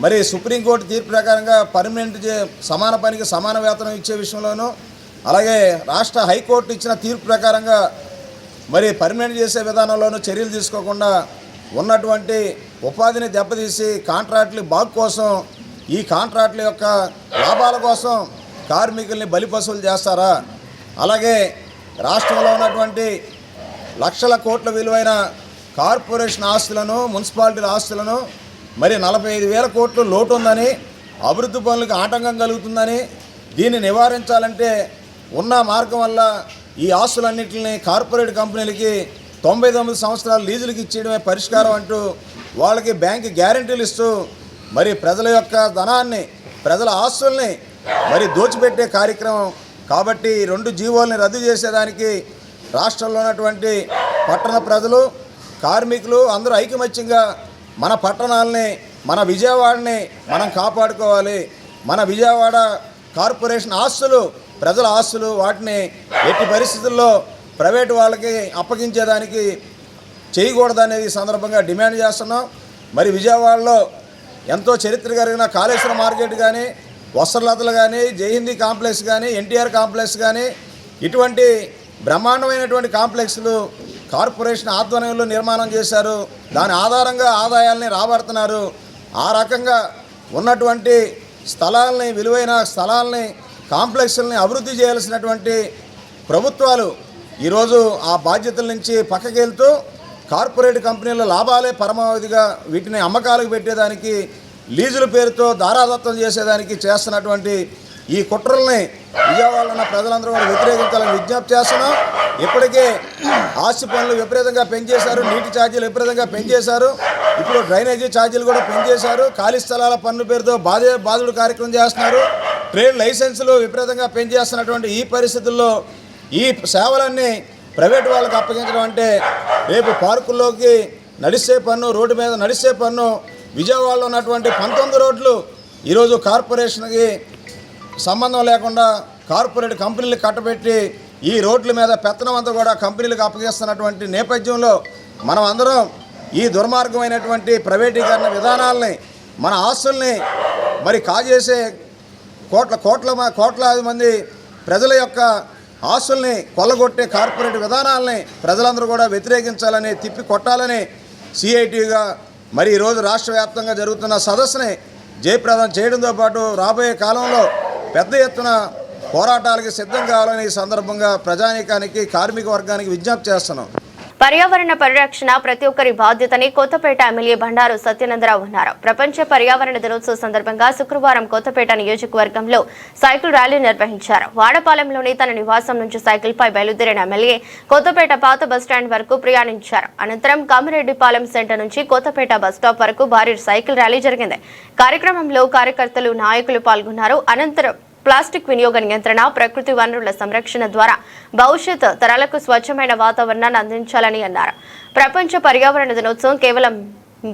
మరి సుప్రీంకోర్టు తీర్పు ప్రకారంగా పర్మనెంట్ సమాన పనికి సమాన వేతనం ఇచ్చే విషయంలోనూ, అలాగే రాష్ట్ర హైకోర్టు ఇచ్చిన తీర్పు ప్రకారంగా మరి పర్మనెంట్ చేసే విధానంలోనూ చర్యలు తీసుకోకుండా ఉన్నటువంటి ఉపాధిని దెబ్బతీసి కాంట్రాక్టుల బాగు కోసం, ఈ కాంట్రాక్టుల యొక్క లాభాల కోసం కార్మికుల్ని బలిపశువులు చేస్తారా? అలాగే రాష్ట్రంలో ఉన్నటువంటి లక్షల కోట్ల విలువైన కార్పొరేషన్ ఆస్తులను, మున్సిపాలిటీల ఆస్తులను మరి 45,000 కోట్లు లోటు ఉందని, అభివృద్ధి పనులకు ఆటంకం కలుగుతుందని, దీన్ని నివారించాలంటే ఉన్న మార్గం వల్ల ఈ ఆస్తులన్నింటినీ కార్పొరేట్ కంపెనీలకి 99 సంవత్సరాలు లీజులకి ఇచ్చేయడమే పరిష్కారం అంటూ వాళ్ళకి బ్యాంకు గ్యారెంటీలు ఇస్తూ మరి ప్రజల యొక్క ధనాన్ని, ప్రజల ఆస్తుల్ని మరి దోచిపెట్టే కార్యక్రమం. కాబట్టి ఈ 2 జీవోల్ని రద్దు చేసేదానికి రాష్ట్రంలో ఉన్నటువంటి పట్టణ ప్రజలు, కార్మికులు అందరూ ఐకమత్యంగా మన పట్టణాలని, మన విజయవాడని మనం కాపాడుకోవాలి. మన విజయవాడ కార్పొరేషన్ ఆస్తులు ప్రజల ఆస్తులు, వాటిని ఎట్టి పరిస్థితుల్లో ప్రైవేటు వాళ్ళకి అప్పగించేదానికి చేయకూడదనేది సందర్భంగా డిమాండ్ చేస్తున్నాం. మరి విజయవాడలో ఎంతో చరిత్ర కలిగిన కాళేశ్వరం మార్కెట్ కానీ, వస్త్రలతలు కానీ, జైహిందీ కాంప్లెక్స్ కానీ, ఎన్టీఆర్ కాంప్లెక్స్ కానీ, ఇటువంటి బ్రహ్మాండమైనటువంటి కాంప్లెక్స్లు కార్పొరేషన్ ఆధ్వర్యంలో నిర్మాణం చేశారు. దాని ఆధారంగా ఆదాయాల్ని రాబడుతున్నారు. ఆ రకంగా ఉన్నటువంటి స్థలాల్ని, విలువైన స్థలాల్ని, కాంప్లెక్స్లని అభివృద్ధి చేయాల్సినటువంటి ప్రభుత్వాలు ఈరోజు ఆ బాధ్యతల నుంచి పక్కకి వెళ్తూ కార్పొరేట్ కంపెనీల లాభాలే పరమావధిగా వీటిని అమ్మకాలకు పెట్టేదానికి, లీజుల పేరుతో దారాదత్తం చేసేదానికి చేస్తున్నటువంటి ఈ కుట్రల్ని విజయవాడలో ఉన్న ప్రజలందరూ కూడా వ్యతిరేకించాలని విజ్ఞప్తి చేస్తున్నాం. ఇప్పటికే ఆస్తి పనులు విపరీతంగా పెంచేశారు, నీటి ఛార్జీలు విపరీతంగా పెంచేశారు, ఇప్పుడు డ్రైనేజీ ఛార్జీలు కూడా పెంచేశారు, ఖాళీ స్థలాల పన్ను పేరుతో బాధుడు కార్యక్రమం చేస్తున్నారు, ట్రేడ్ లైసెన్సులు విపరీతంగా పెంచేస్తున్నటువంటి ఈ పరిస్థితుల్లో ఈ సేవలన్నీ ప్రైవేటు వాళ్ళకి అప్పగించడం అంటే రేపు పార్కుల్లోకి నడిచే పన్ను, రోడ్డు మీద నడిచే పన్ను, విజయవాడలో ఉన్నటువంటి 19 రోడ్లు ఈరోజు కార్పొరేషన్కి సంబంధం లేకుండా కార్పొరేట్ కంపెనీలు కట్టబెట్టి ఈ రోడ్ల మీద పెత్తనం అంతా కూడా కంపెనీలకు అప్పగిస్తున్నటువంటి నేపథ్యంలో మనం అందరం ఈ దుర్మార్గమైనటువంటి ప్రైవేటీకరణ విధానాలని, మన ఆస్తుల్ని మరి కాజేసే కోట్లాది మంది ప్రజల యొక్క ఆస్తుల్ని కొల్లగొట్టే కార్పొరేట్ విధానాలని ప్రజలందరూ కూడా వ్యతిరేకించాలని, తిప్పి కొట్టాలని సిఐటిగా మరి ఈరోజు రాష్ట్ర వ్యాప్తంగా జరుగుతున్న సదస్సుని జయప్రదం చేయడంతో పాటు రాబోయే కాలంలో పెద్ద ఎత్తున పోరాటాలకి సిద్ధం కావాలని ఈ సందర్భంగా ప్రజానీకానికి, కార్మిక వర్గానికి విజ్ఞప్తి చేస్తున్నాం. పర్యావరణ పరిరక్షణ ప్రతి ఒక్కరి బాధ్యతని కొత్తపేట ఎమ్మెల్యే బండారు సత్యనందరావు అన్నారు. ప్రపంచ పర్యావరణ దినోత్సవ సందర్భంగా శుక్రవారం కొత్తపేట నియోజకవర్గంలో సైకిల్ ర్యాలీ నిర్వహించారు. వాడపాలెంలోని తన నివాసం నుంచి సైకిల్పై బయలుదేరిన ఎమ్మెల్యే కొత్తపేట పాత బస్టాండ్ వరకు ప్రయాణించారు. అనంతరం కామిరెడ్డిపాలెం సెంటర్ నుంచి కొత్తపేట బస్టాప్ వరకు భారీ సైకిల్ ర్యాలీ జరిగింది. కార్యక్రమంలో కార్యకర్తలు, నాయకులు పాల్గొన్నారు. అనంతరం ప్లాస్టిక్ వినియోగ నియంత్రణ, ప్రకృతి వనరుల సంరక్షణ ద్వారా భవిష్యత్ తరాలకు స్వచ్ఛమైన వాతావరణాన్ని అందించాలని అన్నారు. ప్రపంచ పర్యావరణ దినోత్సవం కేవలం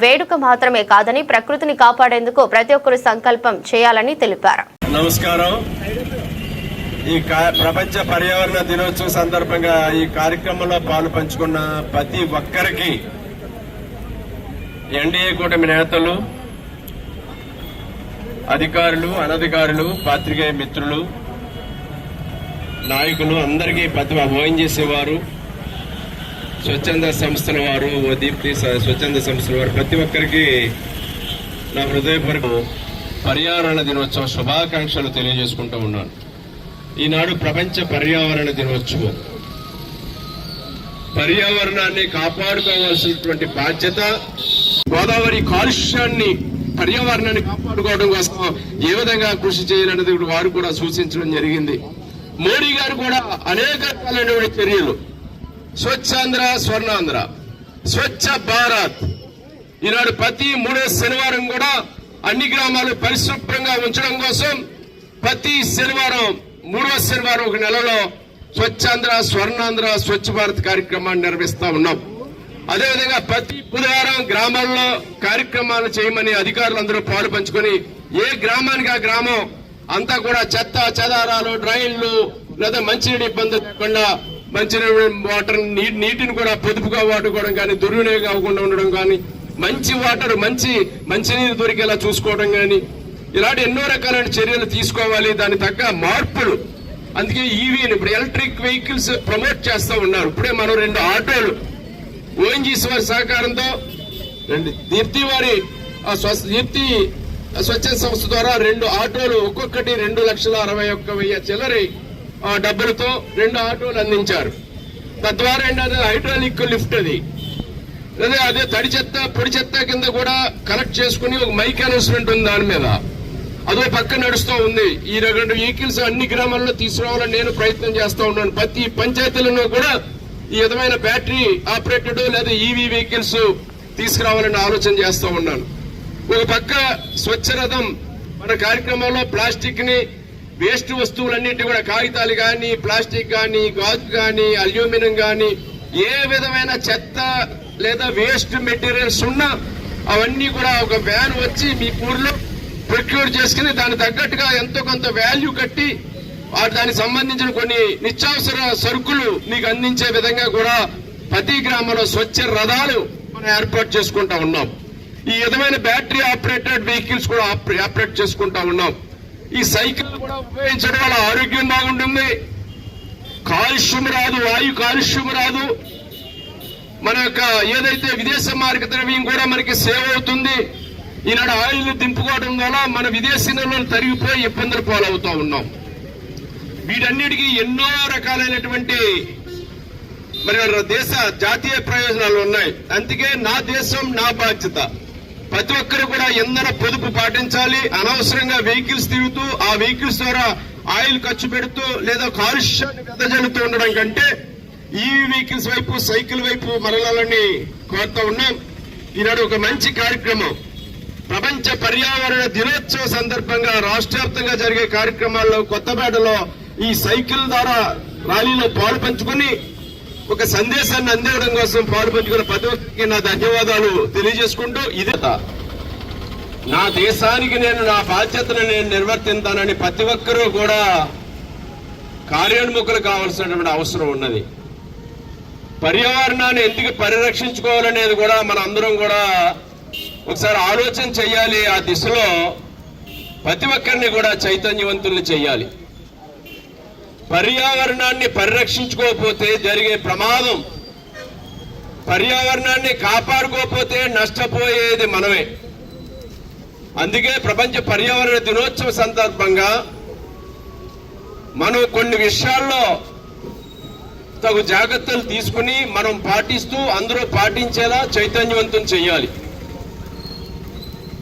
వేడుక మాత్రమే కాదని ప్రకృతిని కాపాడేందుకు ప్రతి ఒక్కరూ సంకల్పం చేయాలని తెలిపారు. నమస్కారం. ఈ ప్రపంచ పర్యావరణ దినోత్సవం సందర్భంగా ఈ కార్యక్రమంలో పాలు పంచుకున్న ప్రతి ఒక్కరికి ఎన్డీఏ కూటమి నేతలు, అధికారులు, అనధికారులు, పాత్రికేయ మిత్రులు, నాయకులు అందరికీ చేసేవారు, స్వచ్ఛంద సంస్థల వారు, దీప్తి స్వచ్ఛంద సంస్థల వారు ప్రతి ఒక్కరికి నా హృదయపూర్వక పర్యావరణ దినోత్సవ శుభాకాంక్షలు తెలియజేసుకుంటూ ఉన్నాను. ఈనాడు ప్రపంచ పర్యావరణ దినోత్సవం. పర్యావరణాన్ని కాపాడుకోవాల్సినటువంటి బాధ్యత, గోదావరి కాలుష్యాన్ని, పర్యావరణాన్ని కాపాడుకోవడం కోసం ఏ విధంగా కృషి చేయాలనేది వారు కూడా సూచించడం జరిగింది. మోడీ గారు కూడా అనేక రకాలైనటువంటి చర్యలు, స్వచ్ఛాంధ్ర, స్వర్ణాంధ్ర, స్వచ్ఛ భారత్, ఈనాడు ప్రతి 3వ శనివారం కూడా అన్ని గ్రామాలు పరిశుభ్రంగా ఉంచడం కోసం ప్రతి శనివారం 3వ శనివారం ఒక నెలలో స్వచ్ఛాంధ్ర, స్వర్ణాంధ్ర, స్వచ్ఛ భారత్ కార్యక్రమాన్ని నిర్వహిస్తా ఉన్నాం. అదేవిధంగా ప్రతి బుధవారం గ్రామాల్లో కార్యక్రమాలు చేయమని అధికారులందరూ పాలు పంచుకొని ఏ గ్రామానికి ఆ గ్రామం అంతా కూడా చెత్త చెదారాలు, డ్రైన్లు లేదా మంచినీటి ఇబ్బందులు లేకుండా మంచి వాటర్ నీటిని కూడా పొదుపుగా వాడుకోవడం కానీ, దుర్వినియోగం అవ్వకుండా ఉండడం కానీ, మంచి వాటర్ మంచినీరు దొరికేలా చూసుకోవడం కానీ, ఇలాంటి ఎన్నో రకాలైన చర్యలు తీసుకోవాలి. దానికి తగ్గ మార్పులు, అందుకే ఈవీని ఇప్పుడు ఎలక్ట్రిక్ వెహికల్స్ ప్రమోట్ చేస్తూ ఉన్నారు. ఇప్పుడే మనం 2 ఆటోలు ఓఎన్జీసీ వారి సహకారంతో దీప్తి వారి దీప్తి స్వచ్ఛంద సంస్థ ద్వారా 2 ఆటోలు ఒక్కొక్కటి 2,61,000 చిల్లరి డబ్బులతో 2 ఆటోలు అందించారు. తద్వారా ఏంటంటే హైడ్రాలిక్ లిఫ్ట్ అదే తడి చెత్త పొడి చెత్త కింద కూడా కలెక్ట్ చేసుకుని ఒక మైక్ అనౌన్స్మెంట్ ఉంది, దాని మీద అదో పక్క నడుస్తూ ఉంది. ఈ 2 వెహికల్స్ అన్ని గ్రామాల్లో తీసుకురావాలని నేను ప్రయత్నం చేస్తూ ఉన్నాను. ప్రతి పంచాయతీలను కూడా ఈ విధమైన బ్యాటరీ ఆపరేటెడ్ లేదా ఈవీ వెహికల్స్ తీసుకురావాలని ఆలోచన చేస్తూ ఉన్నాను. ఒక పక్క స్వచ్ఛ రథం మన కార్యక్రమంలో ప్లాస్టిక్ ని వేస్ట్ వస్తువులన్నింటి కూడా, కాగితాలు కానీ, ప్లాస్టిక్ కానీ, గాజు కానీ, అల్యూమినియం కానీ, ఏ విధమైన చెత్త లేదా వేస్ట్ మెటీరియల్స్ ఉన్నా అవన్నీ కూడా ఒక వ్యాన్ వచ్చి మీ ఊర్లో ప్రొక్యూర్ చేసుకుని దానికి తగ్గట్టుగా ఎంతో కొంత వాల్యూ కట్టి దానికి సంబంధించిన కొన్ని నిత్యావసర సరుకులు మీకు అందించే విధంగా కూడా ప్రతి గ్రామంలో స్వచ్ఛ రథాలు మనం ఏర్పాటు చేసుకుంటా ఉన్నాం. ఈ విధమైన బ్యాటరీ ఆపరేటెడ్ వెహికల్స్ కూడా ఆపరేట్ చేసుకుంటా ఉన్నాం. ఈ సైకిల్ కూడా ఉపయోగించడం వల్ల ఆరోగ్యం బాగుంటుంది, కాలుష్యం రాదు, వాయు కాలుష్యం రాదు. మన యొక్క ఏదైతే విదేశ మార్గ ద్రవ్యం కూడా మనకి సేవ్ అవుతుంది. ఈనాడు ఆయిల్ దింపుకోవడం వల్ల మన విదేశీ నిల్వలు తరిగిపోయి ఇబ్బందులు పాలవుతూ ఉన్నాం. వీటన్నిటికీ ఎన్నో రకాలైనటువంటి మరి దేశ జాతీయ ప్రయోజనాలు ఉన్నాయి. అందుకే నా దేశం నా బాధ్యత. ప్రతి ఒక్కరు కూడా ఇంధన పొదుపు పాటించాలి. అనవసరంగా వెహికల్స్ తిరుగుతూ ఆ వెహికల్స్ ద్వారా ఆయిల్ ఖర్చు పెడుతూ లేదా కాలుష్యాన్ని వెదజల్లుతూ ఉండడం కంటే ఈ వెహికల్స్ వైపు, సైకిల్ వైపు మరలాలని కోరుతూ ఉన్నాం. ఈనాడు ఒక మంచి కార్యక్రమం, ప్రపంచ పర్యావరణ దినోత్సవ సందర్భంగా రాష్ట్ర వ్యాప్తంగా జరిగే కార్యక్రమాల్లో కొత్తపేటలో ఈ సైకిల్ ద్వారా ర్యాలీలో పాలు పంచుకుని ఒక సందేశాన్ని అందించడం కోసం పాలు పంచుకున్న ప్రతి ఒక్కరికి నా ధన్యవాదాలు తెలియజేసుకుంటూ, ఇదే నా దేశానికి నేను నా బాధ్యతను నేను నిర్వర్తిస్తానని ప్రతి ఒక్కరూ కూడా కార్యోన్ముఖులు కావాల్సినటువంటి అవసరం ఉన్నది. పర్యావరణాన్ని ఎందుకు పరిరక్షించుకోవాలనేది కూడా మన అందరం కూడా ఒకసారి ఆలోచన చెయ్యాలి. ఆ దిశలో ప్రతి ఒక్కరిని కూడా చైతన్యవంతుల్ని చెయ్యాలి. పర్యావరణాన్ని పరిరక్షించుకోకపోతే జరిగే ప్రమాదం, పర్యావరణాన్ని కాపాడుకోకపోతే నష్టపోయేది మనమే. అందుకే ప్రపంచ పర్యావరణ దినోత్సవ సందర్భంగా మనం కొన్ని విషయాల్లో తగు జాగ్రత్తలు తీసుకుని మనం పాటిస్తూ అందరూ పాటించేలా చైతన్యవంతం చేయాలి.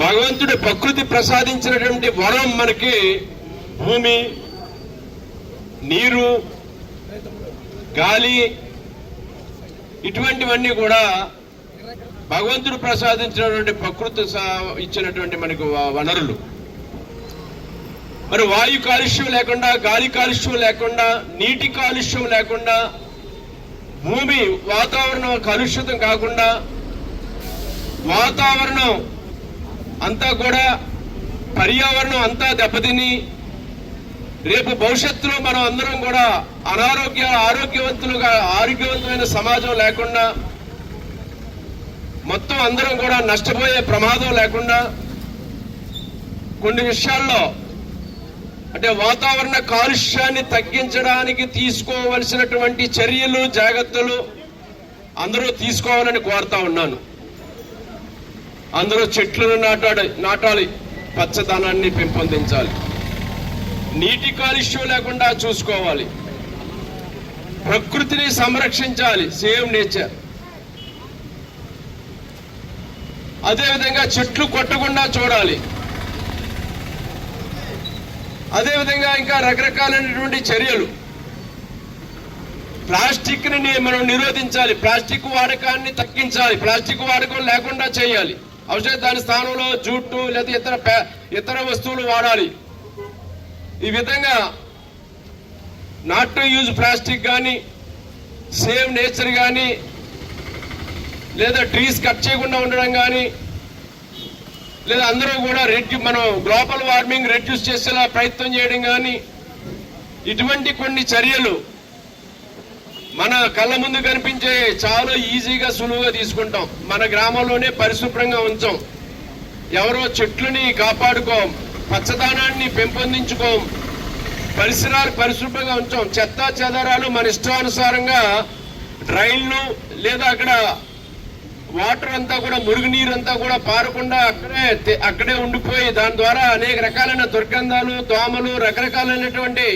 భగవంతుడు ప్రకృతి ప్రసాదించినటువంటి వరం మనకి భూమి, నీరు, గాలి, ఇటువంటివన్నీ కూడా భగవంతుడు ప్రసాదించినటువంటి ప్రకృతి ఇచ్చినటువంటి మనకు వనరులు. మరి వాయు కాలుష్యం లేకుండా, గాలి కాలుష్యం లేకుండా, నీటి కాలుష్యం లేకుండా, భూమి వాతావరణం కలుషితం కాకుండా, వాతావరణం అంతా కూడా పర్యావరణం అంతా దెబ్బతిని రేపు భవిష్యత్తులో మనం అందరం కూడా ఆరోగ్యవంతమైన సమాజం లేకుండా, మొత్తం అందరం కూడా నష్టపోయే ప్రమాదం లేకుండా కొన్ని విషయాల్లో అంటే వాతావరణ కాలుష్యాన్ని తగ్గించడానికి తీసుకోవలసినటువంటి చర్యలు, జాగ్రత్తలు అందరూ తీసుకోవాలని కోరుతా ఉన్నాను. అందరూ చెట్లను నాటాలి, పచ్చదనాన్ని పెంపొందించాలి, నీటి కాలుష్యం లేకుండా చూసుకోవాలి, ప్రకృతిని సంరక్షించాలి, సేవ్ నేచర్. అదేవిధంగా చెట్లు కొట్టకుండా చూడాలి. అదేవిధంగా ఇంకా రకరకాలైనటువంటి చర్యలు, ప్లాస్టిక్ ని మనం నిరోధించాలి, ప్లాస్టిక్ వాడకాన్ని తగ్గించాలి, ప్లాస్టిక్ వాడకం లేకుండా చేయాలి. అవసరం దాని స్థానంలో జూటు లేదా ఇతర వస్తువులు వాడాలి. ఈ విధంగా నాట్ టు యూజ్ ప్లాస్టిక్ కానీ, సేవ్ నేచర్ కానీ, లేదా ట్రీస్ కట్ చేయకుండా ఉండడం కానీ, లేదా అందరూ కూడా మనం గ్లోబల్ వార్మింగ్ రెడ్యూస్ చేసేలా ప్రయత్నం చేయడం కానీ, ఇటువంటి కొన్ని చర్యలు మన కళ్ళ ముందు కనిపించే చాలా ఈజీగా సులువుగా తీసుకుంటాం. మన గ్రామంలోనే పరిశుభ్రంగా ఉంచాం. ఎవరో చెట్లని కాపాడుకోం, పచ్చదనాన్ని పెంపొందించుకోం, పరిసరాలు పరిశుభ్రంగా ఉంచాం. చెత్త చెదారాలు మన ఇష్టానుసారంగా డ్రైన్లు లేదా అక్కడ వాటర్ అంతా కూడా మురుగునీరు అంతా కూడా పారకుండా అక్కడే ఉండిపోయి దాని ద్వారా అనేక రకాలైన దుర్గంధాలు, దోమలు, రకరకాలైనటువంటి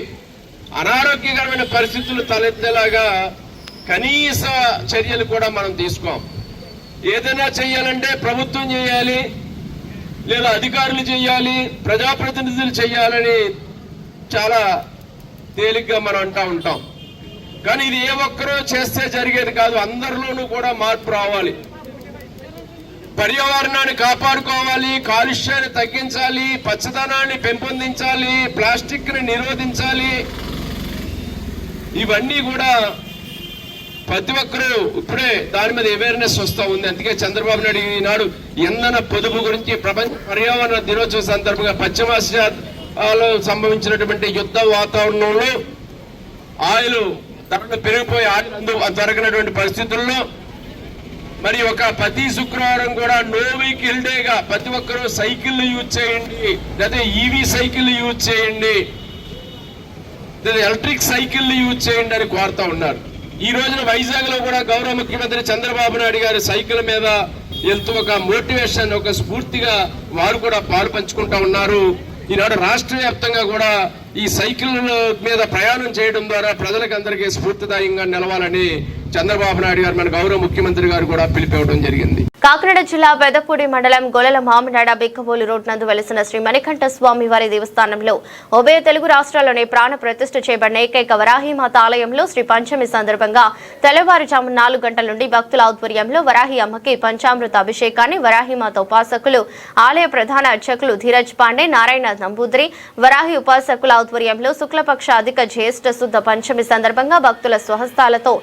అనారోగ్యకరమైన పరిస్థితులు తలెత్తేలాగా కనీస చర్యలు కూడా మనం తీసుకోం. ఏదైనా చేయాలంటే ప్రభుత్వం చేయాలి, లేదా అధికారులు చేయాలి, ప్రజాప్రతినిధులు చేయాలని చాలా తేలిగ్గా మనం అంటూ ఉంటాం. కానీ ఇది ఏ ఒక్కరూ చేస్తే జరిగేది కాదు. అందరిలోనూ కూడా మార్పు రావాలి. పర్యావరణాన్ని కాపాడుకోవాలి, కాలుష్యాన్ని తగ్గించాలి, పచ్చదనాన్ని పెంపొందించాలి, ప్లాస్టిక్ ని నిరోధించాలి. ఇవన్నీ కూడా ప్రతి ఒక్కరూ ఇప్పుడే దాని మీద అవేర్నెస్ వస్తూ ఉంది. అందుకే చంద్రబాబు నాయుడు ఈనాడు ఇంధన పొదుపు గురించి ప్రపంచ పర్యావరణ దినోత్సవం సందర్భంగా పశ్చిమాసియాలో సంభవించినటువంటి యుద్ధ వాతావరణంలో ఆయిల్ ధరలు పెరిగిపోయి ఆయిల్ జరగనటువంటి పరిస్థితుల్లో మరి ప్రతి శుక్రవారం కూడా నో వెహికల్ డేగా ప్రతి ఒక్కరూ సైకిల్ యూజ్ చేయండి, లేదా ఈవీ సైకిల్ యూజ్ చేయండి, లేదా ఎలక్ట్రిక్ సైకిల్ యూజ్ చేయండి అని కోరుతా ఉన్నారు. ఈ రోజున వైజాగ్ లో కూడా గౌరవ ముఖ్యమంత్రి చంద్రబాబు నాయుడు గారి సైకిల్ మీద వెళ్తూ ఒక మోటివేషన్, ఒక స్ఫూర్తిగా వారు కూడా పాలు పంచుకుంటా ఉన్నారు. ఈనాడు రాష్ట్ర వ్యాప్తంగా కూడా ఈ సైకిల్ మీద ప్రయాణం చేయడం ద్వారా ప్రజలకు అందరికీ స్ఫూర్తిదాయంగా నిలవాలని చంద్రబాబు నాయుడు గారు, మన గౌరవ ముఖ్యమంత్రి గారు కూడా పిలిపివ్వడం జరిగింది. కాకినాడ జిల్లా పెదపూడి మండలం గొల్లల మామిడాడ బిక్కబోలు రోడ్ నందు వెలిసిన శ్రీ మణికంఠ స్వామి వారి దేవస్థానంలో ఉభయ తెలుగు రాష్ట్రాల్లోనే ప్రాణ ప్రతిష్ఠ చేయబడిన ఏకైక వరాహిమాత ఆలయంలో శ్రీ పంచమి సందర్భంగా తెల్లవారుజాము 4 గంటల నుండి భక్తుల ఆధ్వర్యంలో వరాహి అమ్మకి పంచామృత అభిషేకాన్ని వరాహిమాత ఉపాసకులు ఆలయ ప్రధాన అర్చకులు ధీరజ్ పాండే, నారాయణ నంబూద్రి, వరాహి ఉపాసకుల ఆధ్వర్యంలో శుక్లపక్ష అధిక జ్యేష్ఠ శుద్ధ పంచమి సందర్భంగా భక్తుల స్వహస్తాలతో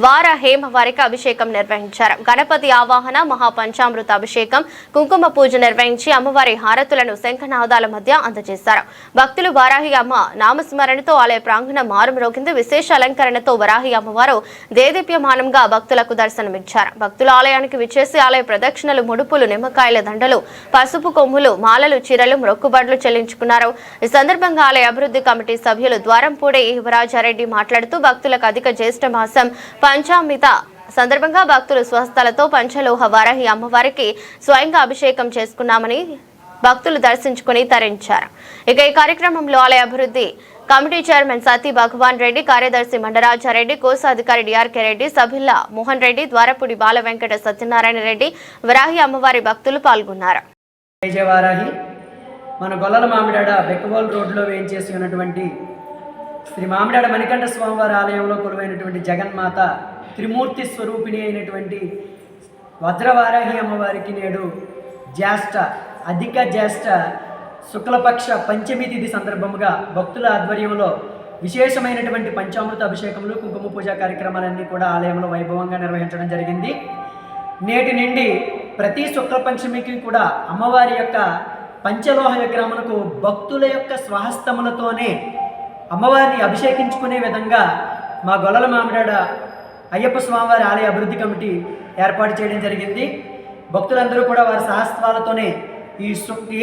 వార హేమ వారికి అభిషేకం నిర్వహించారు. గణపతి ఆవాహన, మహాపంచామృత అభిషేకం, కుంకుమ పూజ నిర్వహించి అమ్మవారి హారతులను శంఖనాదాల మధ్య అందజేశారు. భక్తులు వారాహి అమ్మ నామస్మరణతో ఆలయ ప్రాంగణం మారుమ్రోగింది. విశేష అలంకరణతో వరాహి అమ్మవారు దేదీప్యమానంగా భక్తులకు దర్శనమిచ్చారు. భక్తుల ఆలయానికి విచ్చేసి ఆలయ ప్రదక్షిణలు, ముడుపులు, నిమ్మకాయల దండలు, పసుపు కొమ్ములు, మాలలు, చీరలు, మొక్కుబడులు చెల్లించుకున్నారు. ఈ సందర్భంగా ఆలయ అభివృద్ధి కమిటీ సభ్యులు ద్వారంపూడి యువరాజారెడ్డి మాట్లాడుతూ భక్తులకు అధిక జ్యేష్ఠ మాసం పంచామృత సందర్భంగా భక్తులు స్వహస్తాలతో పంచలోహ వారాహి అమ్మవారికి స్వయంగా అభిషేకం చేసుకున్నామని భక్తులు దర్శించుకుని తరించారు. ఇక ఈ కార్యక్రమంలో ఆలయ అభివృద్ధి కమిటీ చైర్మన్ సతీ భగవాన్ రెడ్డి, కార్యదర్శి మండరాజారెడ్డి, కోశాధికారి డిఆర్కే రెడ్డి, సభిల్ల మోహన్ రెడ్డి, ద్వారపుడి బాల వెంకట సత్యనారాయణ రెడ్డి, వరాహి అమ్మవారి భక్తులు పాల్గొన్నారు. మన గొల్లల మామిడాడ బెక్కబోల్ రోడ్లో వేయించేసి ఉన్నటువంటి శ్రీ మామిడాడ మణికంఠ స్వామివారి ఆలయంలో కొలువైనటువంటి జగన్మాత త్రిమూర్తి స్వరూపిణి అయినటువంటి వజ్రవారాహి అమ్మవారికి నేడు అధిక జ్యేష్ఠ శుక్లపక్ష పంచమి తిథి సందర్భముగా భక్తుల ఆధ్వర్యంలో విశేషమైనటువంటి పంచామృత అభిషేకములు, కుంకుమ పూజా కార్యక్రమాలన్నీ కూడా ఆలయంలో వైభవంగా నిర్వహించడం జరిగింది. నేటి నుండి ప్రతి శుక్ల పంచమికి కూడా అమ్మవారి యొక్క పంచలోహ విగ్రహములకు భక్తుల యొక్క స్వహస్తములతోనే అమ్మవారిని అభిషేకించుకునే విధంగా మా గొల్లల మామిడాడ అయ్యప్ప స్వామివారి ఆలయ అభివృద్ధి కమిటీ ఏర్పాటు చేయడం జరిగింది. భక్తులందరూ కూడా వారి సహస్రాలతోనే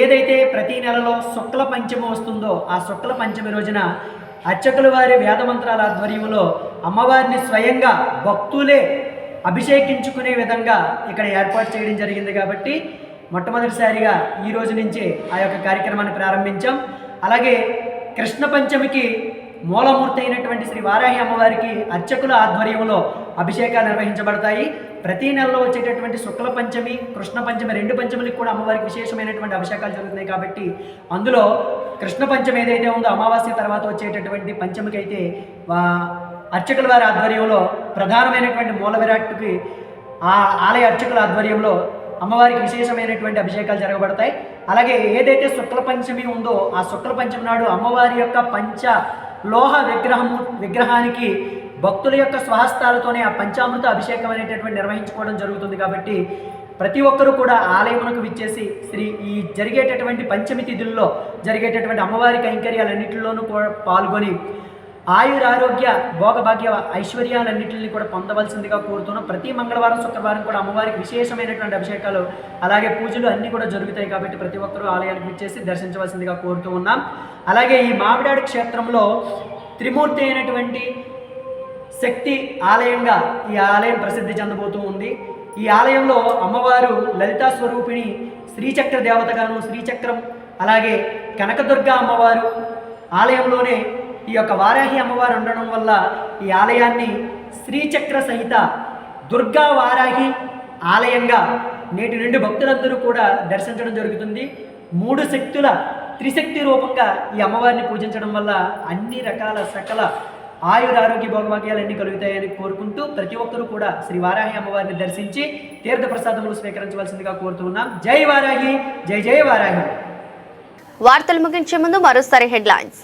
ఏదైతే ప్రతి నెలలో శుక్ల పంచమి వస్తుందో ఆ శుక్ల పంచమి రోజున అర్చకుల వారి వేదమంత్రాల ఆధ్వర్యంలో అమ్మవారిని స్వయంగా భక్తులే అభిషేకించుకునే విధంగా ఇక్కడ ఏర్పాటు చేయడం జరిగింది. కాబట్టి మొట్టమొదటిసారిగా ఈ రోజు నుంచే ఆ యొక్క కార్యక్రమాన్ని ప్రారంభించాం. అలాగే కృష్ణ పంచమికి మూలమూర్తి అయినటువంటి శ్రీ వారాహి అమ్మవారికి అర్చకుల ఆధ్వర్యంలో అభిషేకాలు నిర్వహించబడతాయి. ప్రతి నెలలో వచ్చేటటువంటి శుక్ల పంచమి, కృష్ణ పంచమి 2 పంచములకు కూడా అమ్మవారికి విశేషమైనటువంటి అభిషేకాలు జరుగుతున్నాయి. కాబట్టి అందులో కృష్ణ పంచమి ఏదైతే ఉందో అమావాస్య తర్వాత వచ్చేటటువంటి పంచమికి అయితే అర్చకుల వారి ఆధ్వర్యంలో ప్రధానమైనటువంటి మూల విరాట్కి ఆ ఆలయ అర్చకుల ఆధ్వర్యంలో అమ్మవారికి విశేషమైనటువంటి అభిషేకాలు జరగబడతాయి. అలాగే ఏదైతే శుక్ల పంచమి ఉందో ఆ శుక్ల పంచమి నాడు అమ్మవారి యొక్క పంచలోహ విగ్రహానికి భక్తుల యొక్క స్వహస్తాలతోనే ఆ పంచామృత అభిషేకం అనేటటువంటి నిర్వహించుకోవడం జరుగుతుంది. కాబట్టి ప్రతి ఒక్కరూ కూడా ఆలయమునకు విచ్చేసి ఈ జరిగేటటువంటి పంచమి తిథుల్లో జరిగేటటువంటి అమ్మవారి కైంకర్యాలన్నింటిలోనూ కూడా పాల్గొని ఆయురారోగ్య భోగభాగ్య ఐశ్వర్యాలన్నింటినీ కూడా పొందవలసిందిగా కోరుతున్నాం. ప్రతి మంగళవారం శుక్రవారం కూడా అమ్మవారికి విశేషమైనటువంటి అభిషేకాలు అలాగే పూజలు అన్నీ కూడా జరుగుతాయి కాబట్టి ప్రతి ఒక్కరూ ఆలయానికి విచ్చేసి దర్శించవలసిందిగా కోరుతూ ఉన్నాం. అలాగే ఈ మామిడాడు క్షేత్రంలో త్రిమూర్తి అయినటువంటి శక్తి ఆలయంగా ఈ ఆలయం ప్రసిద్ధి చెందబోతూ ఉంది. ఈ ఆలయంలో అమ్మవారు లలితా స్వరూపిణి, శ్రీచక్ర దేవతగాను, శ్రీచక్రం అలాగే కనకదుర్గ అమ్మవారు ఆలయంలోనే ఈ యొక్క వారాహి అమ్మవారు ఉండడం వల్ల ఈ ఆలయాన్ని శ్రీచక్ర సహిత దుర్గా వారాహి ఆలయంగా నేటి నుండి భక్తులందరూ కూడా దర్శించడం జరుగుతుంది. 3 శక్తుల త్రిశక్తి రూపంగా ఈ అమ్మవారిని పూజించడం వల్ల అన్ని రకాల సకల ఆయురారోగ్య భోగభాగ్యాలన్నీ కలుగుతాయని కోరుకుంటూ ప్రతి ఒక్కరూ కూడా శ్రీ వారాహి అమ్మవారిని దర్శించి తీర్థ ప్రసాదములు స్వీకరించవలసిందిగా కోరుతున్నాం. జై వారాహి, జై జై వారాహి. వార్తలు ముగించే ముందు మరోసారి హెడ్లైన్స్.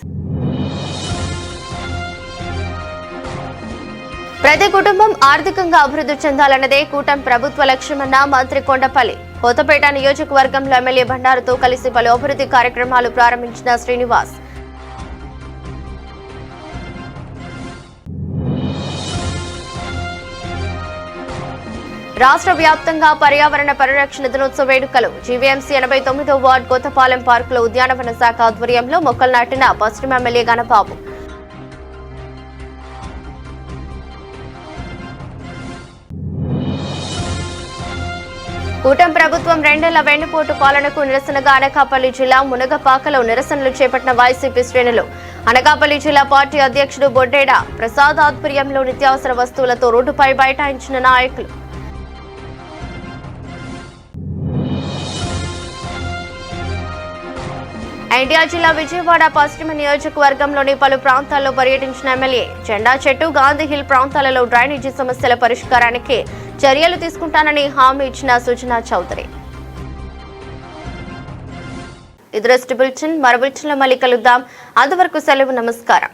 ప్రతి కుటుంబం ఆర్థికంగా అభివృద్ధి చెందాలన్నదే కూటమి ప్రభుత్వ లక్ష్యమన్న మంత్రి కొండపల్లి. కొత్తపేట నియోజకవర్గంలో ఎమ్మెల్యే బండారుతో కలిసి పలు అభివృద్ధి కార్యక్రమాలు ప్రారంభించిన శ్రీనివాస్. రాష్ట్ర వ్యాప్తంగా పర్యావరణ పరిరక్షణ దినోత్సవ వేడుకలు. జీవీఎంసీ 89వ వార్డు కొత్తపాలెం పార్కులో ఉద్యానవన శాఖ ఆధ్వర్యంలో మొక్కలు నాటిన పశ్చిమ ఎమ్మెల్యే గణబాబు. కూటమి ప్రభుత్వం 2 ఏళ్ల వెన్నుపోటు పాలనకు నిరసనగా అనకాపల్లి జిల్లా మునగపాకలో నిరసనలు చేపట్టిన వైసీపీ శ్రేణులు. అనకాపల్లి జిల్లా పార్టీ అధ్యక్షుడు బొడ్డేడ ప్రసాద్ ఆధ్వర్యంలో నిత్యావసర వస్తువులతో రోడ్డుపై బైఠాయించిన నాయకులు. ఎన్టీఆర్ జిల్లా విజయవాడ పశ్చిమ నియోజకవర్గంలోని పలు ప్రాంతాల్లో పర్యటించిన ఎమ్మెల్యే. జెండా చెట్టు, గాంధీ హిల్ ప్రాంతాలలో డ్రైనేజీ సమస్యల పరిష్కారానికి చర్యలు తీసుకుంటానని హామీ ఇచ్చిన సుజనా చౌదరి. ఇది బులెటిన్. మరో బులెటిన్లో మళ్ళీ కలుద్దాం. అంతవరకు సెలవు. నమస్కారం.